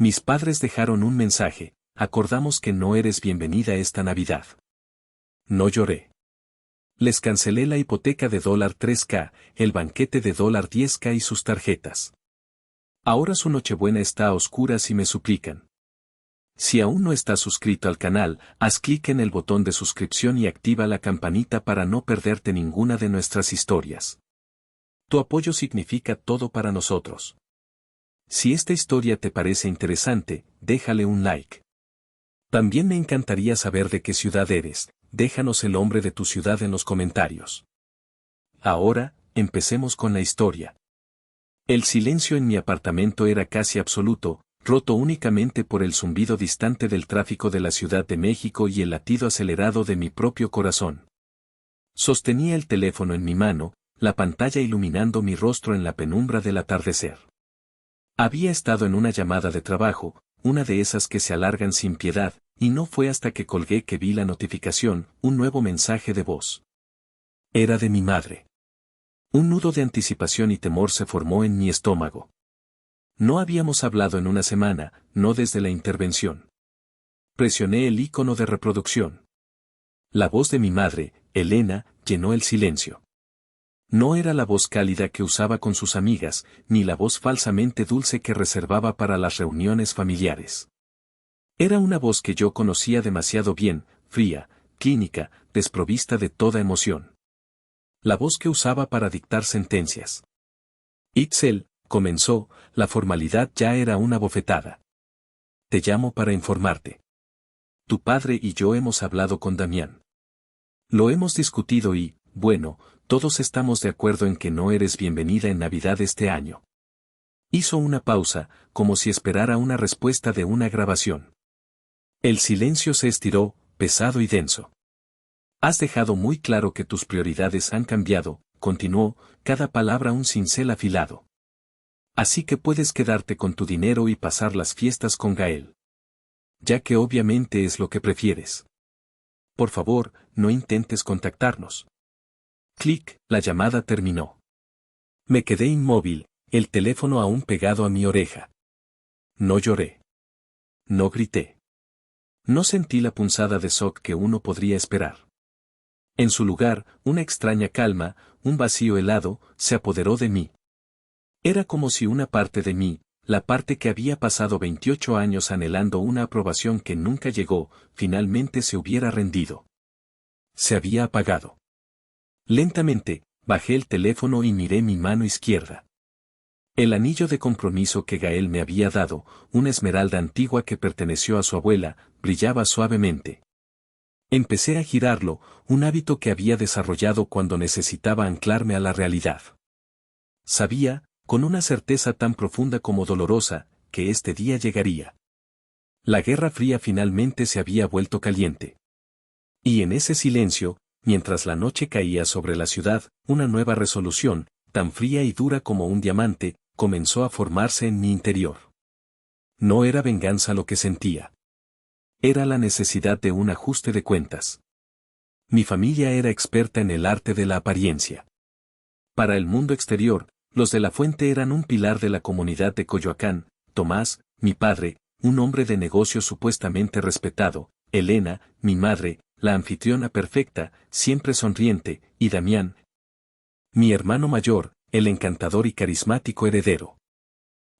Mis padres dejaron un mensaje, acordamos que no eres bienvenida esta Navidad. No lloré. Les cancelé la hipoteca de $3K, el banquete de $10K y sus tarjetas. Ahora su Nochebuena está a oscuras y me suplican. Si aún no estás suscrito al canal, haz clic en el botón de suscripción y activa la campanita para no perderte ninguna de nuestras historias. Tu apoyo significa todo para nosotros. Si esta historia te parece interesante, déjale un like. También me encantaría saber de qué ciudad eres, déjanos el nombre de tu ciudad en los comentarios. Ahora, empecemos con la historia. El silencio en mi apartamento era casi absoluto, roto únicamente por el zumbido distante del tráfico de la Ciudad de México y el latido acelerado de mi propio corazón. Sostenía el teléfono en mi mano, la pantalla iluminando mi rostro en la penumbra del atardecer. Había estado en una llamada de trabajo, una de esas que se alargan sin piedad, y no fue hasta que colgué que vi la notificación, un nuevo mensaje de voz. Era de mi madre. Un nudo de anticipación y temor se formó en mi estómago. No habíamos hablado en una semana, no desde la intervención. Presioné el icono de reproducción. La voz de mi madre, Elena, llenó el silencio. No era la voz cálida que usaba con sus amigas, ni la voz falsamente dulce que reservaba para las reuniones familiares. Era una voz que yo conocía demasiado bien, fría, clínica, desprovista de toda emoción. La voz que usaba para dictar sentencias. Itzel, comenzó, la formalidad ya era una bofetada. Te llamo para informarte. Tu padre y yo hemos hablado con Damián. Lo hemos discutido y, bueno, todos estamos de acuerdo en que no eres bienvenida en Navidad este año. Hizo una pausa, como si esperara una respuesta de una grabación. El silencio se estiró, pesado y denso. Has dejado muy claro que tus prioridades han cambiado, continuó, cada palabra un cincel afilado. Así que puedes quedarte con tu dinero y pasar las fiestas con Gael. Ya que obviamente es lo que prefieres. Por favor, no intentes contactarnos. Clic, la llamada terminó. Me quedé inmóvil, el teléfono aún pegado a mi oreja. No lloré. No grité. No sentí la punzada de shock que uno podría esperar. En su lugar, una extraña calma, un vacío helado, se apoderó de mí. Era como si una parte de mí, la parte que había pasado 28 años anhelando una aprobación que nunca llegó, finalmente se hubiera rendido. Se había apagado. Lentamente, bajé el teléfono y miré mi mano izquierda. El anillo de compromiso que Gael me había dado, una esmeralda antigua que perteneció a su abuela, brillaba suavemente. Empecé a girarlo, un hábito que había desarrollado cuando necesitaba anclarme a la realidad. Sabía, con una certeza tan profunda como dolorosa, que este día llegaría. La Guerra Fría finalmente se había vuelto caliente. Y en ese silencio, mientras la noche caía sobre la ciudad, una nueva resolución, tan fría y dura como un diamante, comenzó a formarse en mi interior. No era venganza lo que sentía. Era la necesidad de un ajuste de cuentas. Mi familia era experta en el arte de la apariencia. Para el mundo exterior, los de la Fuente eran un pilar de la comunidad de Coyoacán, Tomás, mi padre, un hombre de negocios supuestamente respetado, Elena, mi madre, la anfitriona perfecta, siempre sonriente, y Damián, mi hermano mayor, el encantador y carismático heredero.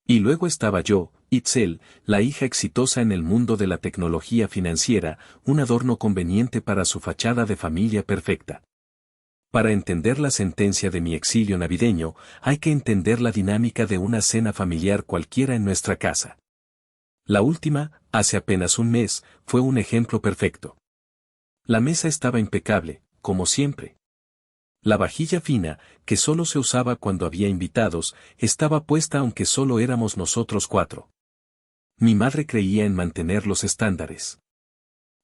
Y luego estaba yo, Itzel, la hija exitosa en el mundo de la tecnología financiera, un adorno conveniente para su fachada de familia perfecta. Para entender la sentencia de mi exilio navideño, hay que entender la dinámica de una cena familiar cualquiera en nuestra casa. La última, hace apenas un mes, fue un ejemplo perfecto. La mesa estaba impecable, como siempre. La vajilla fina, que solo se usaba cuando había invitados, estaba puesta aunque solo éramos nosotros 4. Mi madre creía en mantener los estándares.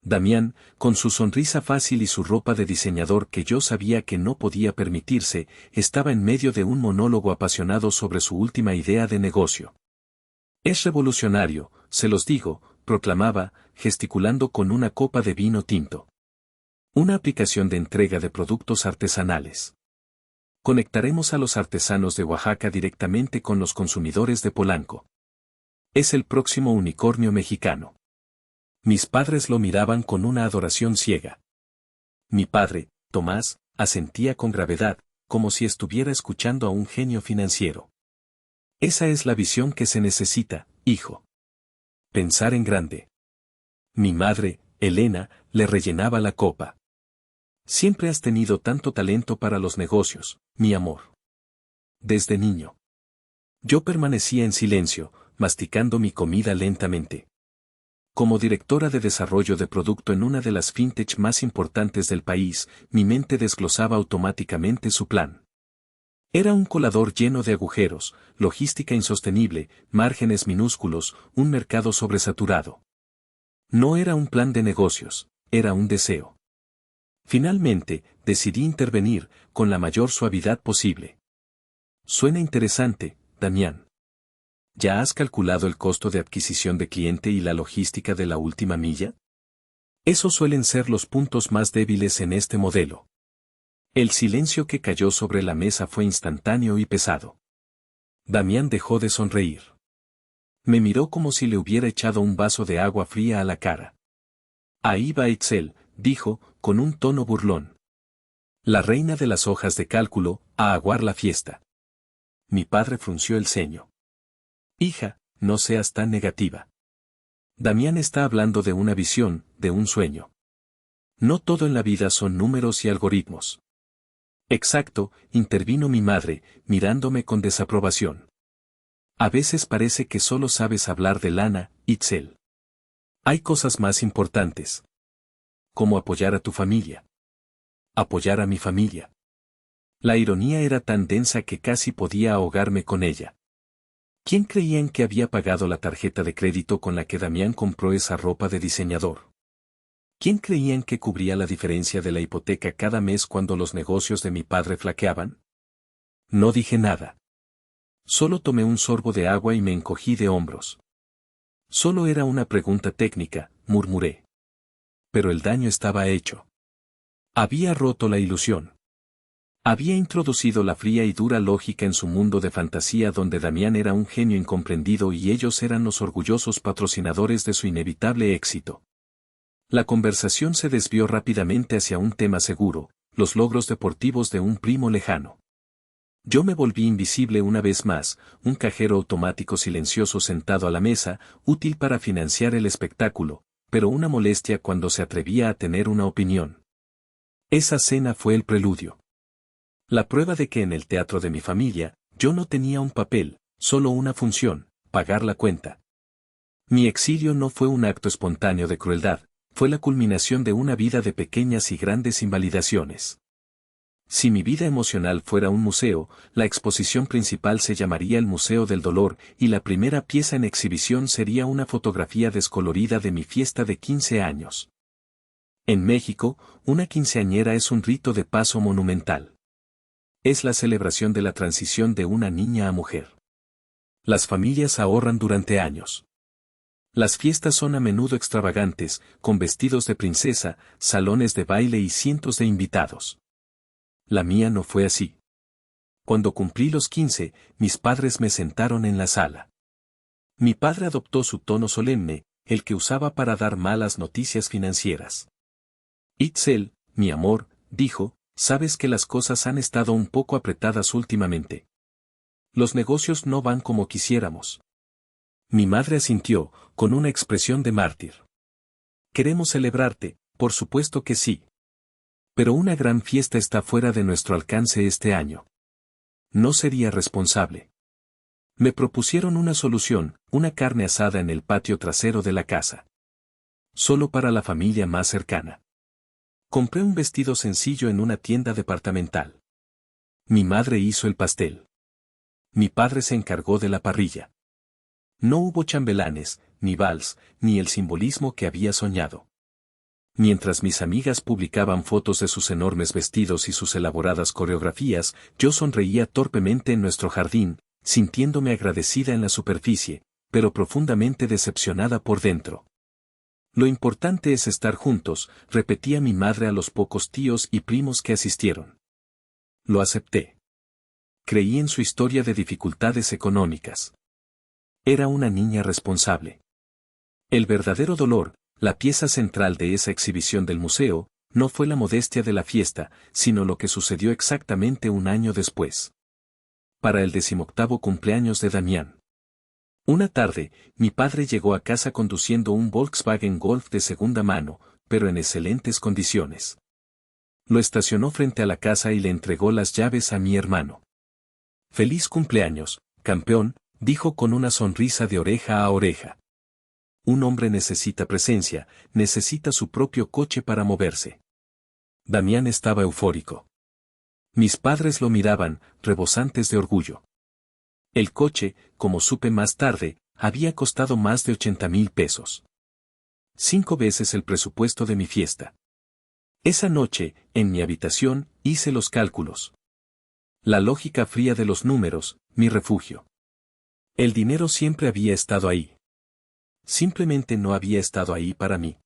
Damián, con su sonrisa fácil y su ropa de diseñador que yo sabía que no podía permitirse, estaba en medio de un monólogo apasionado sobre su última idea de negocio. Es revolucionario, se los digo, proclamaba, gesticulando con una copa de vino tinto. Una aplicación de entrega de productos artesanales. Conectaremos a los artesanos de Oaxaca directamente con los consumidores de Polanco. Es el próximo unicornio mexicano. Mis padres lo miraban con una adoración ciega. Mi padre, Tomás, asentía con gravedad, como si estuviera escuchando a un genio financiero. Esa es la visión que se necesita, hijo. Pensar en grande. Mi madre, Elena, le rellenaba la copa. Siempre has tenido tanto talento para los negocios, mi amor. Desde niño. Yo permanecía en silencio, masticando mi comida lentamente. Como directora de desarrollo de producto en una de las fintech más importantes del país, mi mente desglosaba automáticamente su plan. Era un colador lleno de agujeros, logística insostenible, márgenes minúsculos, un mercado sobresaturado. No era un plan de negocios, era un deseo. Finalmente, decidí intervenir, con la mayor suavidad posible. Suena interesante, Damián. ¿Ya has calculado el costo de adquisición de cliente y la logística de la última milla? Esos suelen ser los puntos más débiles en este modelo. El silencio que cayó sobre la mesa fue instantáneo y pesado. Damián dejó de sonreír. Me miró como si le hubiera echado un vaso de agua fría a la cara. Ahí va Excel, dijo, con un tono burlón. La reina de las hojas de cálculo, a aguar la fiesta. Mi padre frunció el ceño. Hija, no seas tan negativa. Damián está hablando de una visión, de un sueño. No todo en la vida son números y algoritmos. Exacto, intervino mi madre, mirándome con desaprobación. A veces parece que solo sabes hablar de lana, Itzel. Hay cosas más importantes. Como apoyar a tu familia. Apoyar a mi familia. La ironía era tan densa que casi podía ahogarme con ella. ¿Quién creían que había pagado la tarjeta de crédito con la que Damián compró esa ropa de diseñador? ¿Quién creían que cubría la diferencia de la hipoteca cada mes cuando los negocios de mi padre flaqueaban? No dije nada. Solo tomé un sorbo de agua y me encogí de hombros. Solo era una pregunta técnica, murmuré. Pero el daño estaba hecho. Había roto la ilusión. Había introducido la fría y dura lógica en su mundo de fantasía donde Damián era un genio incomprendido y ellos eran los orgullosos patrocinadores de su inevitable éxito. La conversación se desvió rápidamente hacia un tema seguro, los logros deportivos de un primo lejano. Yo me volví invisible una vez más, un cajero automático silencioso sentado a la mesa, útil para financiar el espectáculo, pero una molestia cuando se atrevía a tener una opinión. Esa cena fue el preludio. La prueba de que en el teatro de mi familia, yo no tenía un papel, solo una función, pagar la cuenta. Mi exilio no fue un acto espontáneo de crueldad, fue la culminación de una vida de pequeñas y grandes invalidaciones. Si mi vida emocional fuera un museo, la exposición principal se llamaría el Museo del Dolor, y la primera pieza en exhibición sería una fotografía descolorida de mi fiesta de 15 años. En México, una quinceañera es un rito de paso monumental. Es la celebración de la transición de una niña a mujer. Las familias ahorran durante años. Las fiestas son a menudo extravagantes, con vestidos de princesa, salones de baile y cientos de invitados. La mía no fue así. Cuando cumplí los 15, mis padres me sentaron en la sala. Mi padre adoptó su tono solemne, el que usaba para dar malas noticias financieras. Itzel, mi amor, dijo, sabes que las cosas han estado un poco apretadas últimamente. Los negocios no van como quisiéramos. Mi madre asintió, con una expresión de mártir. Queremos celebrarte, por supuesto que sí. Pero una gran fiesta está fuera de nuestro alcance este año. No sería responsable. Me propusieron una solución, una carne asada en el patio trasero de la casa. Solo para la familia más cercana. Compré un vestido sencillo en una tienda departamental. Mi madre hizo el pastel. Mi padre se encargó de la parrilla. No hubo chambelanes, ni vals, ni el simbolismo que había soñado. Mientras mis amigas publicaban fotos de sus enormes vestidos y sus elaboradas coreografías, yo sonreía torpemente en nuestro jardín, sintiéndome agradecida en la superficie, pero profundamente decepcionada por dentro. Lo importante es estar juntos, repetía mi madre a los pocos tíos y primos que asistieron. Lo acepté. Creí en su historia de dificultades económicas. Era una niña responsable. El verdadero dolor, la pieza central de esa exhibición del museo, no fue la modestia de la fiesta, sino lo que sucedió exactamente un año después. Para el 18º cumpleaños de Damián. Una tarde, mi padre llegó a casa conduciendo un Volkswagen Golf de segunda mano, pero en excelentes condiciones. Lo estacionó frente a la casa y le entregó las llaves a mi hermano. «Feliz cumpleaños, campeón», dijo con una sonrisa de oreja a oreja. Un hombre necesita presencia, necesita su propio coche para moverse. Damián estaba eufórico. Mis padres lo miraban, rebosantes de orgullo. El coche, como supe más tarde, había costado más de 80,000 pesos. 5 veces el presupuesto de mi fiesta. Esa noche, en mi habitación, hice los cálculos. La lógica fría de los números, mi refugio. El dinero siempre había estado ahí. Simplemente no había estado ahí para mí.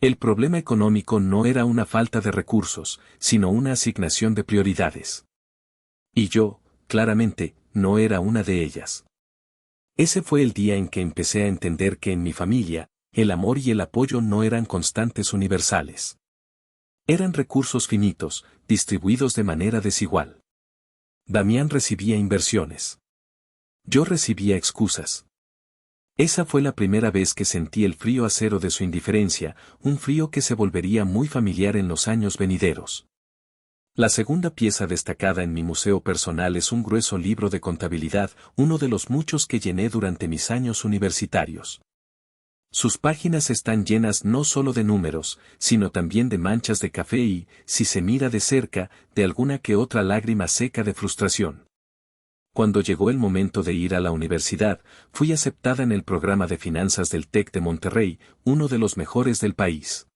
El problema económico no era una falta de recursos, sino una asignación de prioridades. Y yo, claramente, no era una de ellas. Ese fue el día en que empecé a entender que en mi familia, el amor y el apoyo no eran constantes universales. Eran recursos finitos, distribuidos de manera desigual. Damián recibía inversiones. Yo recibía excusas. Esa fue la primera vez que sentí el frío acero de su indiferencia, un frío que se volvería muy familiar en los años venideros. La segunda pieza destacada en mi museo personal es un grueso libro de contabilidad, uno de los muchos que llené durante mis años universitarios. Sus páginas están llenas no solo de números, sino también de manchas de café y, si se mira de cerca, de alguna que otra lágrima seca de frustración. Cuando llegó el momento de ir a la universidad, fui aceptada en el programa de finanzas del TEC de Monterrey, uno de los mejores del país.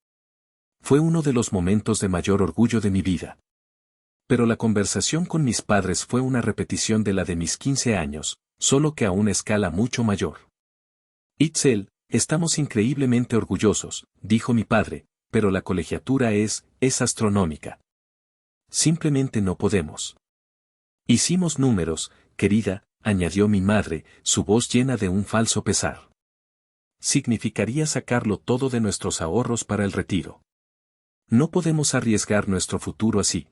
Fue uno de los momentos de mayor orgullo de mi vida. Pero la conversación con mis padres fue una repetición de la de mis 15 años, solo que a una escala mucho mayor. «Itzel, estamos increíblemente orgullosos», dijo mi padre, «pero la colegiatura es astronómica. Simplemente no podemos». «Hicimos números, querida», añadió mi madre, su voz llena de un falso pesar. «Significaría sacarlo todo de nuestros ahorros para el retiro. No podemos arriesgar nuestro futuro así».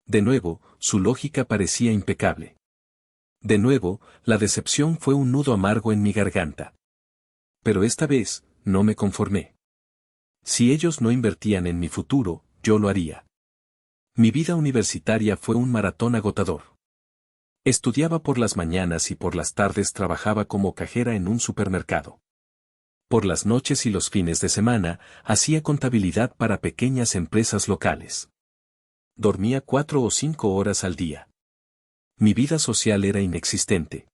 De nuevo, su lógica parecía impecable. De nuevo, la decepción fue un nudo amargo en mi garganta. Pero esta vez, no me conformé. Si ellos no invertían en mi futuro, yo lo haría. Mi vida universitaria fue un maratón agotador. Estudiaba por las mañanas y por las tardes trabajaba como cajera en un supermercado. Por las noches y los fines de semana, hacía contabilidad para pequeñas empresas locales. Dormía 4 o 5 horas al día. Mi vida social era inexistente.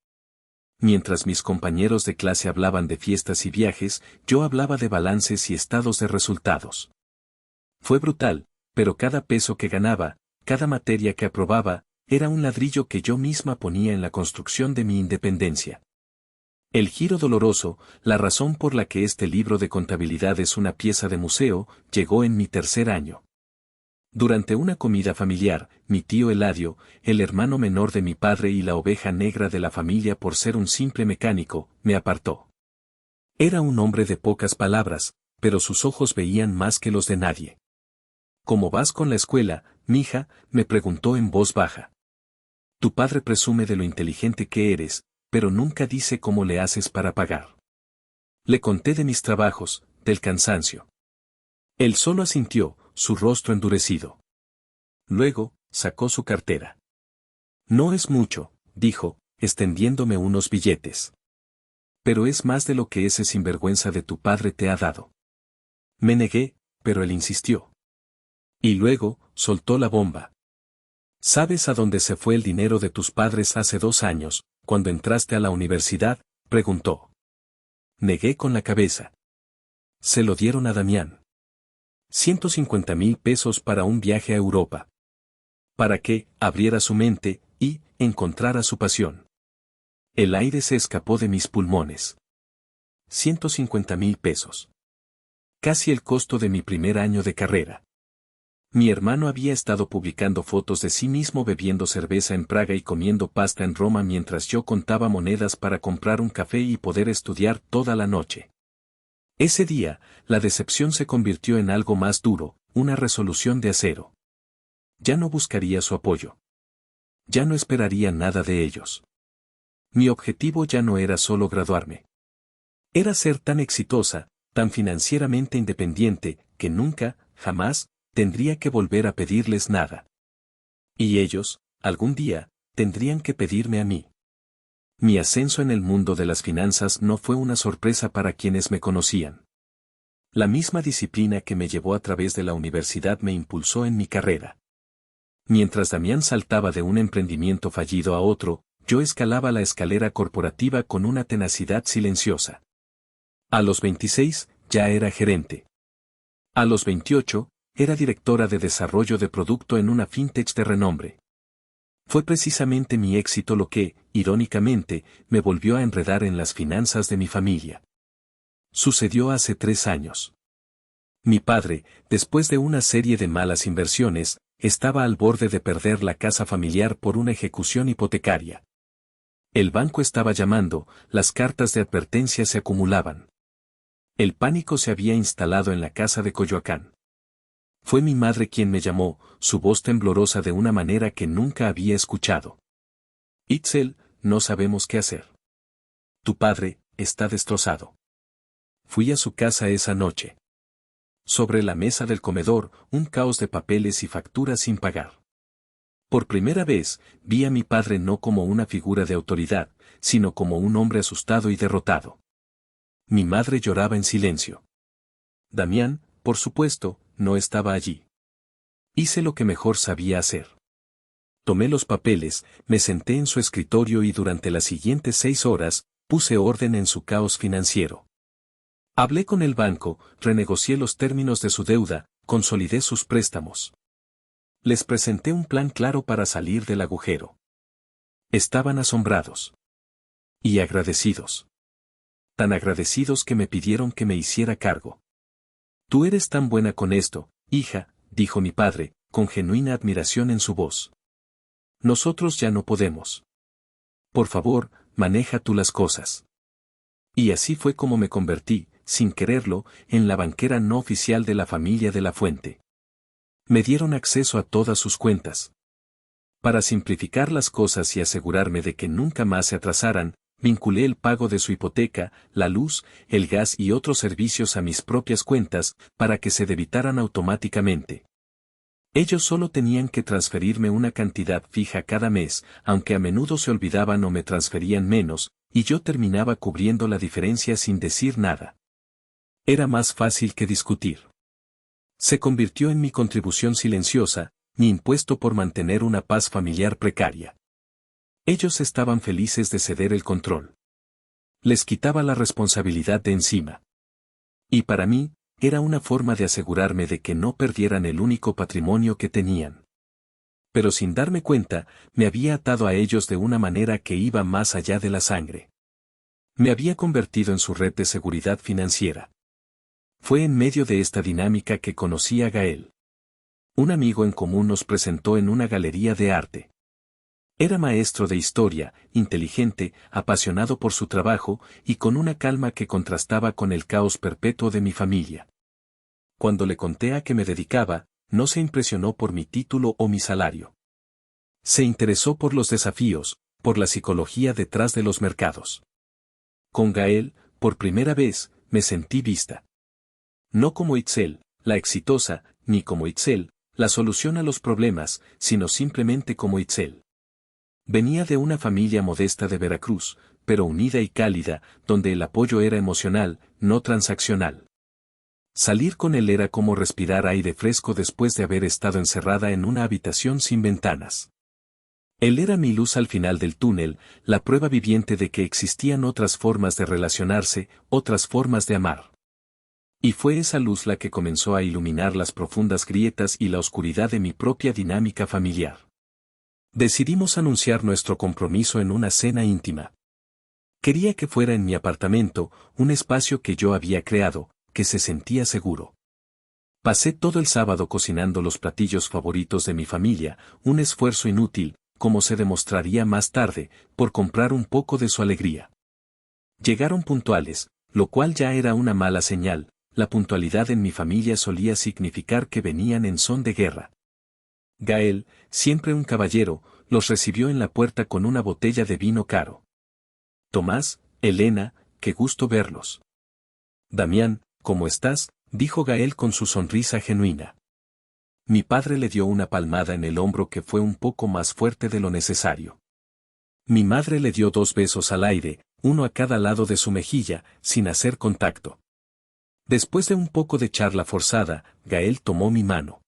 Mientras mis compañeros de clase hablaban de fiestas y viajes, yo hablaba de balances y estados de resultados. Fue brutal, pero cada peso que ganaba, cada materia que aprobaba, era un ladrillo que yo misma ponía en la construcción de mi independencia. El giro doloroso, la razón por la que este libro de contabilidad es una pieza de museo, llegó en mi tercer año. Durante una comida familiar, mi tío Eladio, el hermano menor de mi padre y la oveja negra de la familia por ser un simple mecánico, me apartó. Era un hombre de pocas palabras, pero sus ojos veían más que los de nadie. «¿Cómo vas con la escuela, mija?», me preguntó en voz baja. «Tu padre presume de lo inteligente que eres, pero nunca dice cómo le haces para pagar». Le conté de mis trabajos, del cansancio. Él solo asintió, su rostro endurecido. Luego, sacó su cartera. «No es mucho», dijo, extendiéndome unos billetes. «Pero es más de lo que ese sinvergüenza de tu padre te ha dado». Me negué, pero él insistió. Y luego, soltó la bomba. «¿Sabes a dónde se fue el dinero de tus padres hace 2 años, cuando entraste a la universidad?», preguntó. Negué con la cabeza. «Se lo dieron a Damián. 150,000 pesos para un viaje a Europa. Para que abriera su mente y encontrara su pasión». El aire se escapó de mis pulmones. 150,000 pesos. Casi el costo de mi primer año de carrera. Mi hermano había estado publicando fotos de sí mismo bebiendo cerveza en Praga y comiendo pasta en Roma mientras yo contaba monedas para comprar un café y poder estudiar toda la noche. Ese día, la decepción se convirtió en algo más duro, una resolución de acero. Ya no buscaría su apoyo. Ya no esperaría nada de ellos. Mi objetivo ya no era solo graduarme. Era ser tan exitosa, tan financieramente independiente, que nunca, jamás, tendría que volver a pedirles nada. Y ellos, algún día, tendrían que pedirme a mí. Mi ascenso en el mundo de las finanzas no fue una sorpresa para quienes me conocían. La misma disciplina que me llevó a través de la universidad me impulsó en mi carrera. Mientras Damián saltaba de un emprendimiento fallido a otro, yo escalaba la escalera corporativa con una tenacidad silenciosa. A los 26, ya era gerente. A los 28, era directora de desarrollo de producto en una fintech de renombre. Fue precisamente mi éxito lo que, irónicamente, me volvió a enredar en las finanzas de mi familia. Sucedió hace 3 años. Mi padre, después de una serie de malas inversiones, estaba al borde de perder la casa familiar por una ejecución hipotecaria. El banco estaba llamando, las cartas de advertencia se acumulaban. El pánico se había instalado en la casa de Coyoacán. Fue mi madre quien me llamó, su voz temblorosa de una manera que nunca había escuchado. Itzel, no sabemos qué hacer. Tu padre, está destrozado. Fui a su casa esa noche. Sobre la mesa del comedor, un caos de papeles y facturas sin pagar. Por primera vez, vi a mi padre no como una figura de autoridad, sino como un hombre asustado y derrotado. Mi madre lloraba en silencio. Damián, por supuesto, no estaba allí. Hice lo que mejor sabía hacer. Tomé los papeles, me senté en su escritorio y durante las siguientes 6 horas, puse orden en su caos financiero. Hablé con el banco, renegocié los términos de su deuda, consolidé sus préstamos. Les presenté un plan claro para salir del agujero. Estaban asombrados. Y agradecidos. Tan agradecidos que me pidieron que me hiciera cargo. Tú eres tan buena con esto, hija, dijo mi padre, con genuina admiración en su voz. Nosotros ya no podemos. Por favor, maneja tú las cosas. Y así fue como me convertí, sin quererlo, en la banquera no oficial de la familia de la Fuente. Me dieron acceso a todas sus cuentas. Para simplificar las cosas y asegurarme de que nunca más se atrasaran, vinculé el pago de su hipoteca, la luz, el gas y otros servicios a mis propias cuentas, para que se debitaran automáticamente. Ellos solo tenían que transferirme una cantidad fija cada mes, aunque a menudo se olvidaban o me transferían menos, y yo terminaba cubriendo la diferencia sin decir nada. Era más fácil que discutir. Se convirtió en mi contribución silenciosa, mi impuesto por mantener una paz familiar precaria. Ellos estaban felices de ceder el control. Les quitaba la responsabilidad de encima. Y para mí, era una forma de asegurarme de que no perdieran el único patrimonio que tenían. Pero sin darme cuenta, me había atado a ellos de una manera que iba más allá de la sangre. Me había convertido en su red de seguridad financiera. Fue en medio de esta dinámica que conocí a Gael. Un amigo en común nos presentó en una galería de arte. Era maestro de historia, inteligente, apasionado por su trabajo y con una calma que contrastaba con el caos perpetuo de mi familia. Cuando le conté a qué me dedicaba, no se impresionó por mi título o mi salario. Se interesó por los desafíos, por la psicología detrás de los mercados. Con Gael, por primera vez, me sentí vista. No como Itzel, la exitosa, ni como Itzel, la solución a los problemas, sino simplemente como Itzel. Venía de una familia modesta de Veracruz, pero unida y cálida, donde el apoyo era emocional, no transaccional. Salir con él era como respirar aire fresco después de haber estado encerrada en una habitación sin ventanas. Él era mi luz al final del túnel, la prueba viviente de que existían otras formas de relacionarse, otras formas de amar. Y fue esa luz la que comenzó a iluminar las profundas grietas y la oscuridad de mi propia dinámica familiar. Decidimos anunciar nuestro compromiso en una cena íntima. Quería que fuera en mi apartamento, un espacio que yo había creado, que se sentía seguro. Pasé todo el sábado cocinando los platillos favoritos de mi familia, un esfuerzo inútil, como se demostraría más tarde, por comprar un poco de su alegría. Llegaron puntuales, lo cual ya era una mala señal. La puntualidad en mi familia solía significar que venían en son de guerra. Gael, siempre un caballero, los recibió en la puerta con una botella de vino caro. Tomás, Elena, qué gusto verlos. Damián, ¿cómo estás?, dijo Gael con su sonrisa genuina. Mi padre le dio una palmada en el hombro que fue un poco más fuerte de lo necesario. Mi madre le dio 2 besos al aire, uno a cada lado de su mejilla, sin hacer contacto. Después de un poco de charla forzada, Gael tomó mi mano.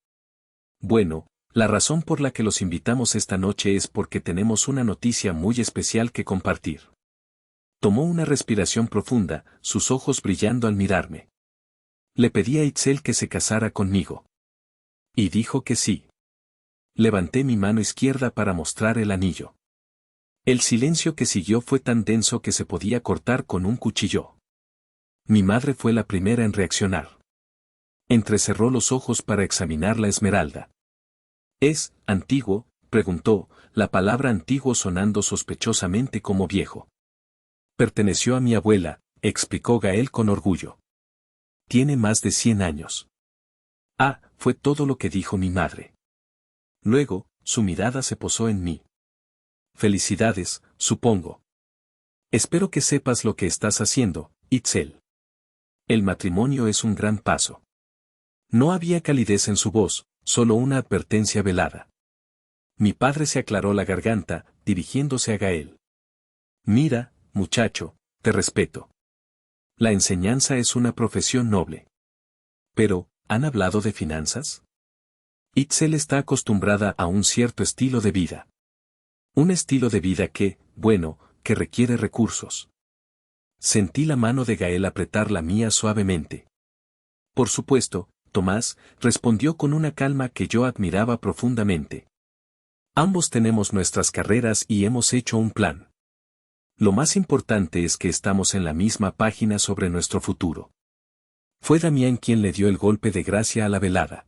Bueno, la razón por la que los invitamos esta noche es porque tenemos una noticia muy especial que compartir. Tomó una respiración profunda, sus ojos brillando al mirarme. Le pedí a Itzel que se casara conmigo. Y dijo que sí. Levanté mi mano izquierda para mostrar el anillo. El silencio que siguió fue tan denso que se podía cortar con un cuchillo. Mi madre fue la primera en reaccionar. Entrecerró los ojos para examinar la esmeralda. ¿Es antiguo?, preguntó, la palabra antiguo sonando sospechosamente como viejo. Perteneció a mi abuela, explicó Gael con orgullo. Tiene más de 100 años. Ah, fue todo lo que dijo mi madre. Luego, su mirada se posó en mí. Felicidades, supongo. Espero que sepas lo que estás haciendo, Itzel. El matrimonio es un gran paso. No había calidez en su voz, solo una advertencia velada. Mi padre se aclaró la garganta, dirigiéndose a Gael. Mira, muchacho, te respeto. La enseñanza es una profesión noble. Pero, ¿han hablado de finanzas? Itzel está acostumbrada a un cierto estilo de vida. Un estilo de vida que, bueno, que requiere recursos. Sentí la mano de Gael apretar la mía suavemente. Por supuesto, Tomás, respondió con una calma que yo admiraba profundamente. Ambos tenemos nuestras carreras y hemos hecho un plan. Lo más importante es que estamos en la misma página sobre nuestro futuro. Fue Damián quien le dio el golpe de gracia a la velada.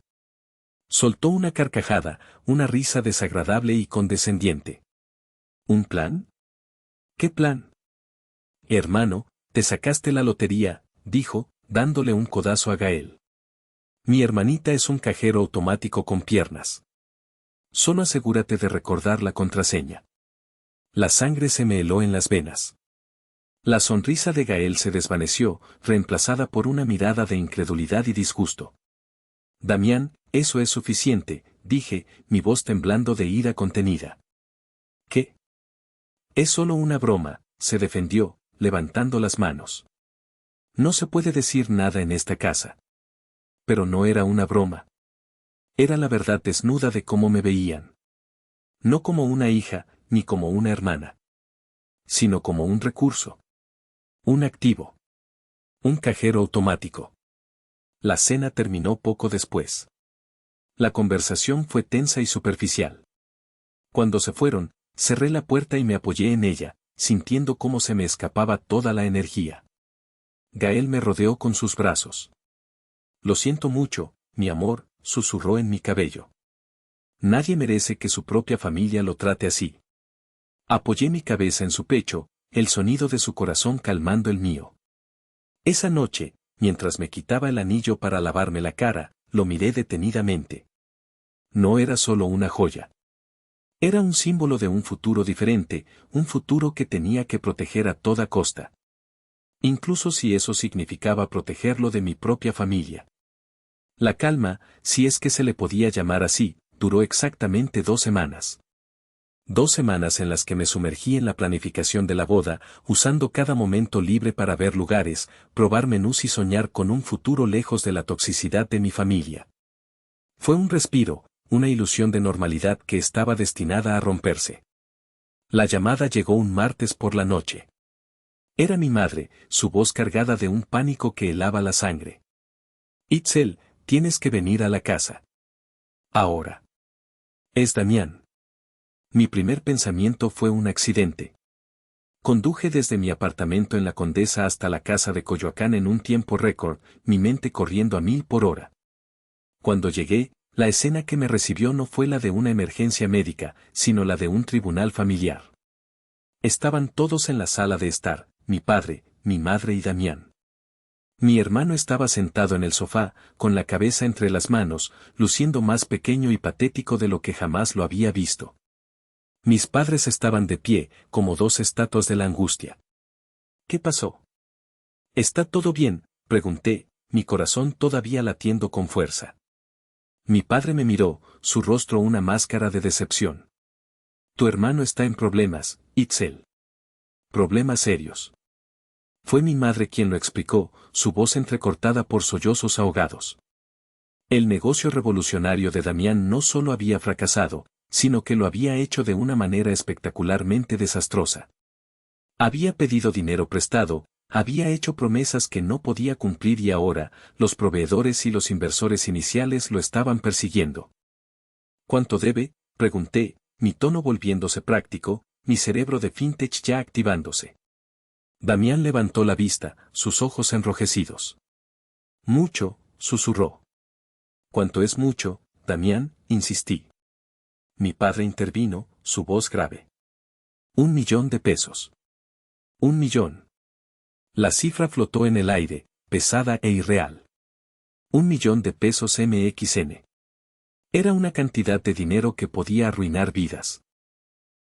Soltó una carcajada, una risa desagradable y condescendiente. ¿Un plan? ¿Qué plan? Hermano, te sacaste la lotería, dijo, dándole un codazo a Gael. Mi hermanita es un cajero automático con piernas. Solo asegúrate de recordar la contraseña. La sangre se me heló en las venas. La sonrisa de Gael se desvaneció, reemplazada por una mirada de incredulidad y disgusto. Damián, eso es suficiente, dije, mi voz temblando de ira contenida. ¿Qué? Es solo una broma, se defendió, levantando las manos. No se puede decir nada en esta casa. Pero no era una broma. Era la verdad desnuda de cómo me veían. No como una hija, ni como una hermana. Sino como un recurso. Un activo. Un cajero automático. La cena terminó poco después. La conversación fue tensa y superficial. Cuando se fueron, cerré la puerta y me apoyé en ella, sintiendo cómo se me escapaba toda la energía. Gael me rodeó con sus brazos. Lo siento mucho, mi amor, susurró en mi cabello. Nadie merece que su propia familia lo trate así. Apoyé mi cabeza en su pecho, el sonido de su corazón calmando el mío. Esa noche, mientras me quitaba el anillo para lavarme la cara, lo miré detenidamente. No era solo una joya. Era un símbolo de un futuro diferente, un futuro que tenía que proteger a toda costa. Incluso si eso significaba protegerlo de mi propia familia. La calma, si es que se le podía llamar así, duró exactamente 2 semanas. 2 semanas en las que me sumergí en la planificación de la boda, usando cada momento libre para ver lugares, probar menús y soñar con un futuro lejos de la toxicidad de mi familia. Fue un respiro, una ilusión de normalidad que estaba destinada a romperse. La llamada llegó un martes por la noche. Era mi madre, su voz cargada de un pánico que helaba la sangre. Itzel, tienes que venir a la casa. Ahora. Es Damián. Mi primer pensamiento fue un accidente. Conduje desde mi apartamento en la Condesa hasta la casa de Coyoacán en un tiempo récord, mi mente corriendo a 1000 por hora. Cuando llegué, la escena que me recibió no fue la de una emergencia médica, sino la de un tribunal familiar. Estaban todos en la sala de estar, mi padre, mi madre y Damián. Mi hermano estaba sentado en el sofá, con la cabeza entre las manos, luciendo más pequeño y patético de lo que jamás lo había visto. Mis padres estaban de pie, como dos estatuas de la angustia. ¿Qué pasó? ¿Está todo bien?, pregunté, mi corazón todavía latiendo con fuerza. Mi padre me miró, su rostro una máscara de decepción. Tu hermano está en problemas, Itzel. Problemas serios. Fue mi madre quien lo explicó, su voz entrecortada por sollozos ahogados. El negocio revolucionario de Damián no solo había fracasado, sino que lo había hecho de una manera espectacularmente desastrosa. Había pedido dinero prestado, había hecho promesas que no podía cumplir y ahora, los proveedores y los inversores iniciales lo estaban persiguiendo. ¿Cuánto debe?, pregunté, mi tono volviéndose práctico, mi cerebro de fintech ya activándose. Damián levantó la vista, sus ojos enrojecidos. Mucho, susurró. ¿Cuánto es mucho, Damián?, insistí. Mi padre intervino, su voz grave. 1 millón de pesos. 1 millón. La cifra flotó en el aire, pesada e irreal. 1 millón de pesos MXN. Era una cantidad de dinero que podía arruinar vidas.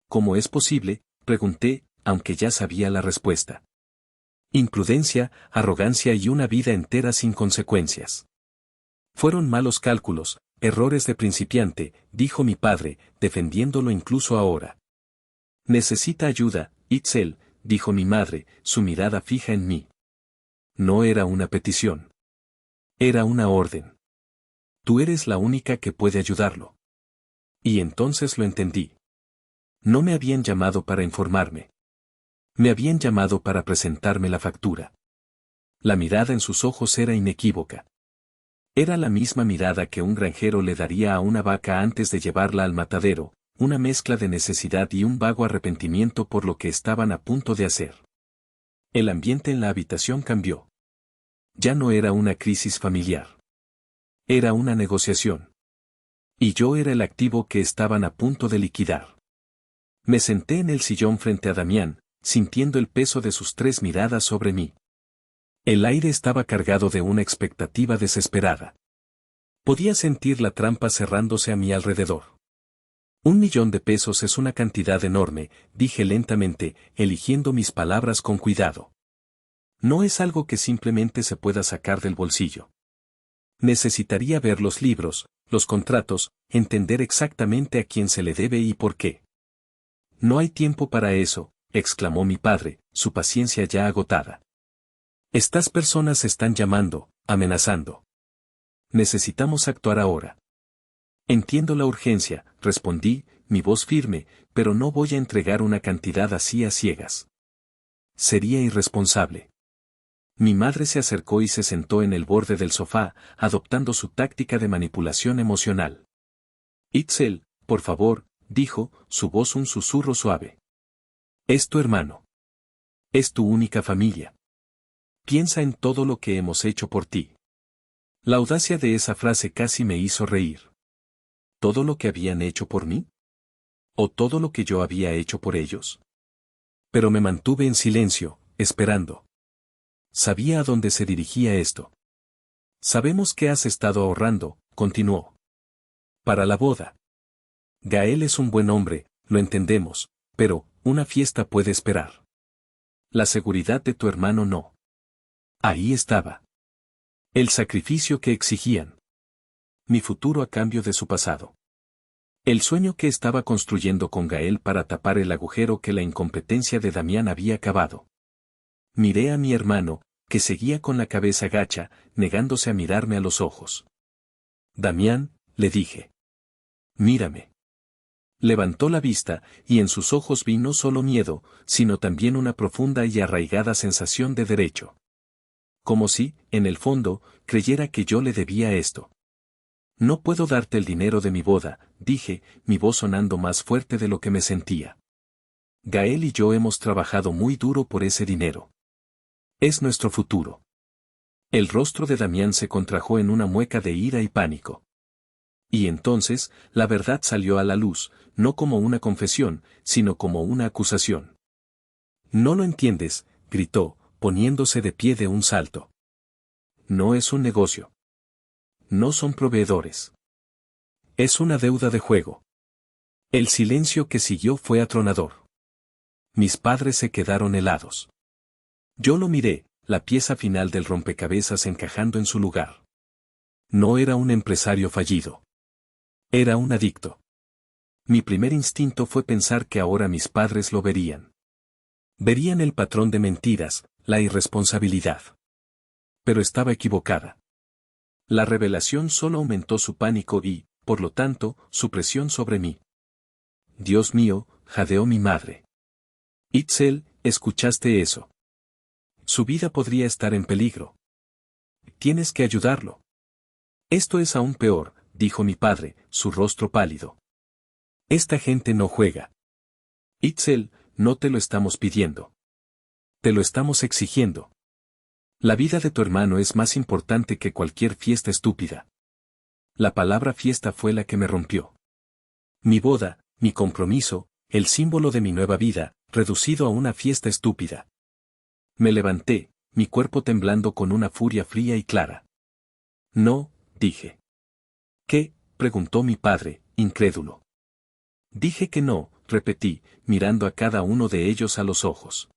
¿Cómo es posible?, pregunté, aunque ya sabía la respuesta. Imprudencia, arrogancia y una vida entera sin consecuencias. Fueron malos cálculos, errores de principiante, dijo mi padre, defendiéndolo incluso ahora. Necesita ayuda, Itzel, dijo mi madre, su mirada fija en mí. No era una petición. Era una orden. Tú eres la única que puede ayudarlo. Y entonces lo entendí. No me habían llamado para informarme. Me habían llamado para presentarme la factura. La mirada en sus ojos era inequívoca. Era la misma mirada que un granjero le daría a una vaca antes de llevarla al matadero, una mezcla de necesidad y un vago arrepentimiento por lo que estaban a punto de hacer. El ambiente en la habitación cambió. Ya no era una crisis familiar. Era una negociación. Y yo era el activo que estaban a punto de liquidar. Me senté en el sillón frente a Damián, sintiendo el peso de sus 3 miradas sobre mí. El aire estaba cargado de una expectativa desesperada. Podía sentir la trampa cerrándose a mi alrededor. 1 millón de pesos es una cantidad enorme, dije lentamente, eligiendo mis palabras con cuidado. No es algo que simplemente se pueda sacar del bolsillo. Necesitaría ver los libros, los contratos, entender exactamente a quién se le debe y por qué. No hay tiempo para eso, exclamó mi padre, su paciencia ya agotada. Estas personas están llamando, amenazando. Necesitamos actuar ahora. Entiendo la urgencia, respondí, mi voz firme, pero no voy a entregar una cantidad así a ciegas. Sería irresponsable. Mi madre se acercó y se sentó en el borde del sofá, adoptando su táctica de manipulación emocional. Itzel, por favor, dijo, su voz un susurro suave. Es tu hermano. Es tu única familia. Piensa en todo lo que hemos hecho por ti. La audacia de esa frase casi me hizo reír. ¿Todo lo que habían hecho por mí? ¿O todo lo que yo había hecho por ellos? Pero me mantuve en silencio, esperando. Sabía a dónde se dirigía esto. Sabemos que has estado ahorrando, continuó. Para la boda. Gael es un buen hombre, lo entendemos, pero, una fiesta puede esperar. La seguridad de tu hermano no. Ahí estaba. El sacrificio que exigían. Mi futuro a cambio de su pasado. El sueño que estaba construyendo con Gael para tapar el agujero que la incompetencia de Damián había cavado. Miré a mi hermano, que seguía con la cabeza gacha, negándose a mirarme a los ojos. Damián, le dije. Mírame. Levantó la vista, y en sus ojos vi no solo miedo, sino también una profunda y arraigada sensación de derecho. Como si, en el fondo, creyera que yo le debía esto. No puedo darte el dinero de mi boda, dije, mi voz sonando más fuerte de lo que me sentía. Gael y yo hemos trabajado muy duro por ese dinero. Es nuestro futuro. El rostro de Damián se contrajo en una mueca de ira y pánico. Y entonces, la verdad salió a la luz, no como una confesión, sino como una acusación. «No lo entiendes», gritó, poniéndose de pie de un salto. «No es un negocio. No son proveedores. Es una deuda de juego». El silencio que siguió fue atronador. Mis padres se quedaron helados. Yo lo miré, la pieza final del rompecabezas encajando en su lugar. No era un empresario fallido. Era un adicto. Mi primer instinto fue pensar que ahora mis padres lo verían. Verían el patrón de mentiras, la irresponsabilidad. Pero estaba equivocada. La revelación solo aumentó su pánico y, por lo tanto, su presión sobre mí. «Dios mío», jadeó mi madre. «Itzel, ¿escuchaste eso? Su vida podría estar en peligro. Tienes que ayudarlo». «Esto es aún peor», dijo mi padre, su rostro pálido. «Esta gente no juega. Itzel, no te lo estamos pidiendo. Te lo estamos exigiendo. La vida de tu hermano es más importante que cualquier fiesta estúpida». La palabra fiesta fue la que me rompió. Mi boda, mi compromiso, el símbolo de mi nueva vida, reducido a una fiesta estúpida. Me levanté, mi cuerpo temblando con una furia fría y clara. «No», dije. «¿Qué?», preguntó mi padre, incrédulo. «Dije que no», repetí, mirando a cada uno de ellos a los ojos.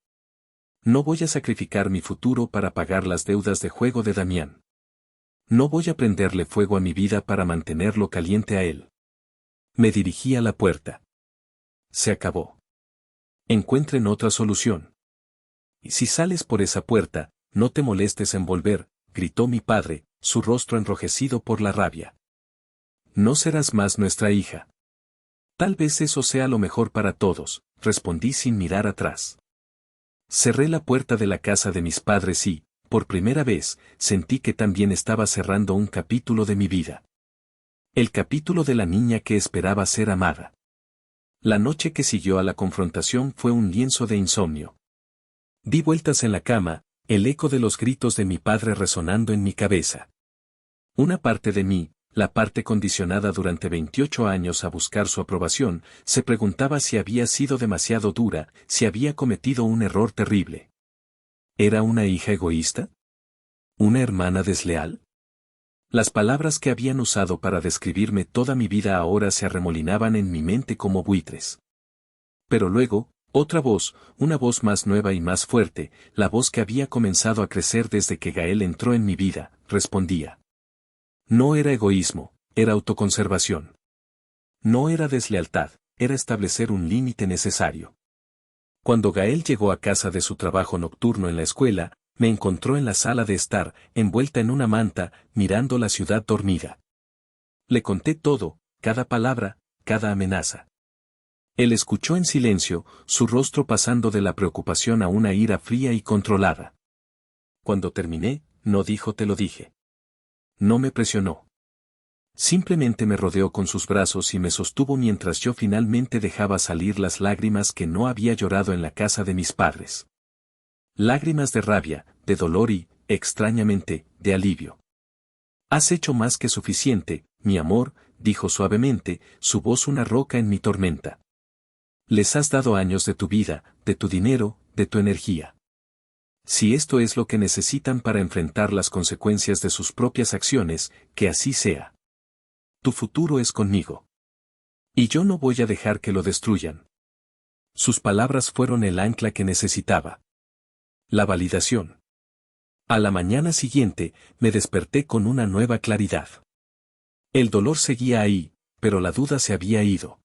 «No voy a sacrificar mi futuro para pagar las deudas de juego de Damián. No voy a prenderle fuego a mi vida para mantenerlo caliente a él». Me dirigí a la puerta. Se acabó. Encuentren otra solución. «Y si sales por esa puerta, no te molestes en volver», gritó mi padre, su rostro enrojecido por la rabia. «No serás más nuestra hija». «Tal vez eso sea lo mejor para todos», respondí sin mirar atrás. Cerré la puerta de la casa de mis padres y, por primera vez, sentí que también estaba cerrando un capítulo de mi vida. El capítulo de la niña que esperaba ser amada. La noche que siguió a la confrontación fue un lienzo de insomnio. Di vueltas en la cama, el eco de los gritos de mi padre resonando en mi cabeza. Una parte de mí, la parte condicionada durante 28 años a buscar su aprobación, se preguntaba si había sido demasiado dura, si había cometido un error terrible. ¿Era una hija egoísta? ¿Una hermana desleal? Las palabras que habían usado para describirme toda mi vida ahora se arremolinaban en mi mente como buitres. Pero luego, otra voz, una voz más nueva y más fuerte, la voz que había comenzado a crecer desde que Gael entró en mi vida, respondía. No era egoísmo, era autoconservación. No era deslealtad, era establecer un límite necesario. Cuando Gael llegó a casa de su trabajo nocturno en la escuela, me encontró en la sala de estar, envuelta en una manta, mirando la ciudad dormida. Le conté todo, cada palabra, cada amenaza. Él escuchó en silencio, su rostro pasando de la preocupación a una ira fría y controlada. Cuando terminé, no dijo «te lo dije». No me presionó. Simplemente me rodeó con sus brazos y me sostuvo mientras yo finalmente dejaba salir las lágrimas que no había llorado en la casa de mis padres. Lágrimas de rabia, de dolor y, extrañamente, de alivio. «Has hecho más que suficiente, mi amor», dijo suavemente, su voz una roca en mi tormenta. «Les has dado años de tu vida, de tu dinero, de tu energía. Si esto es lo que necesitan para enfrentar las consecuencias de sus propias acciones, que así sea. Tu futuro es conmigo. Y yo no voy a dejar que lo destruyan». Sus palabras fueron el ancla que necesitaba. La validación. A la mañana siguiente, me desperté con una nueva claridad. El dolor seguía ahí, pero la duda se había ido.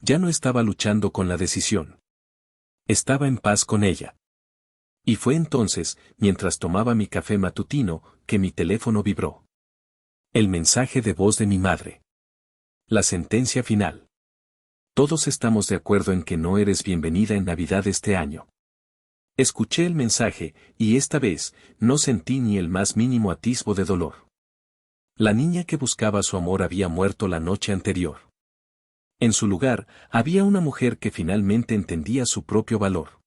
Ya no estaba luchando con la decisión. Estaba en paz con ella. Y fue entonces, mientras tomaba mi café matutino, que mi teléfono vibró. El mensaje de voz de mi madre. La sentencia final. Todos estamos de acuerdo en que no eres bienvenida en Navidad este año. Escuché el mensaje, y esta vez, no sentí ni el más mínimo atisbo de dolor. La niña que buscaba su amor había muerto la noche anterior. En su lugar, había una mujer que finalmente entendía su propio valor.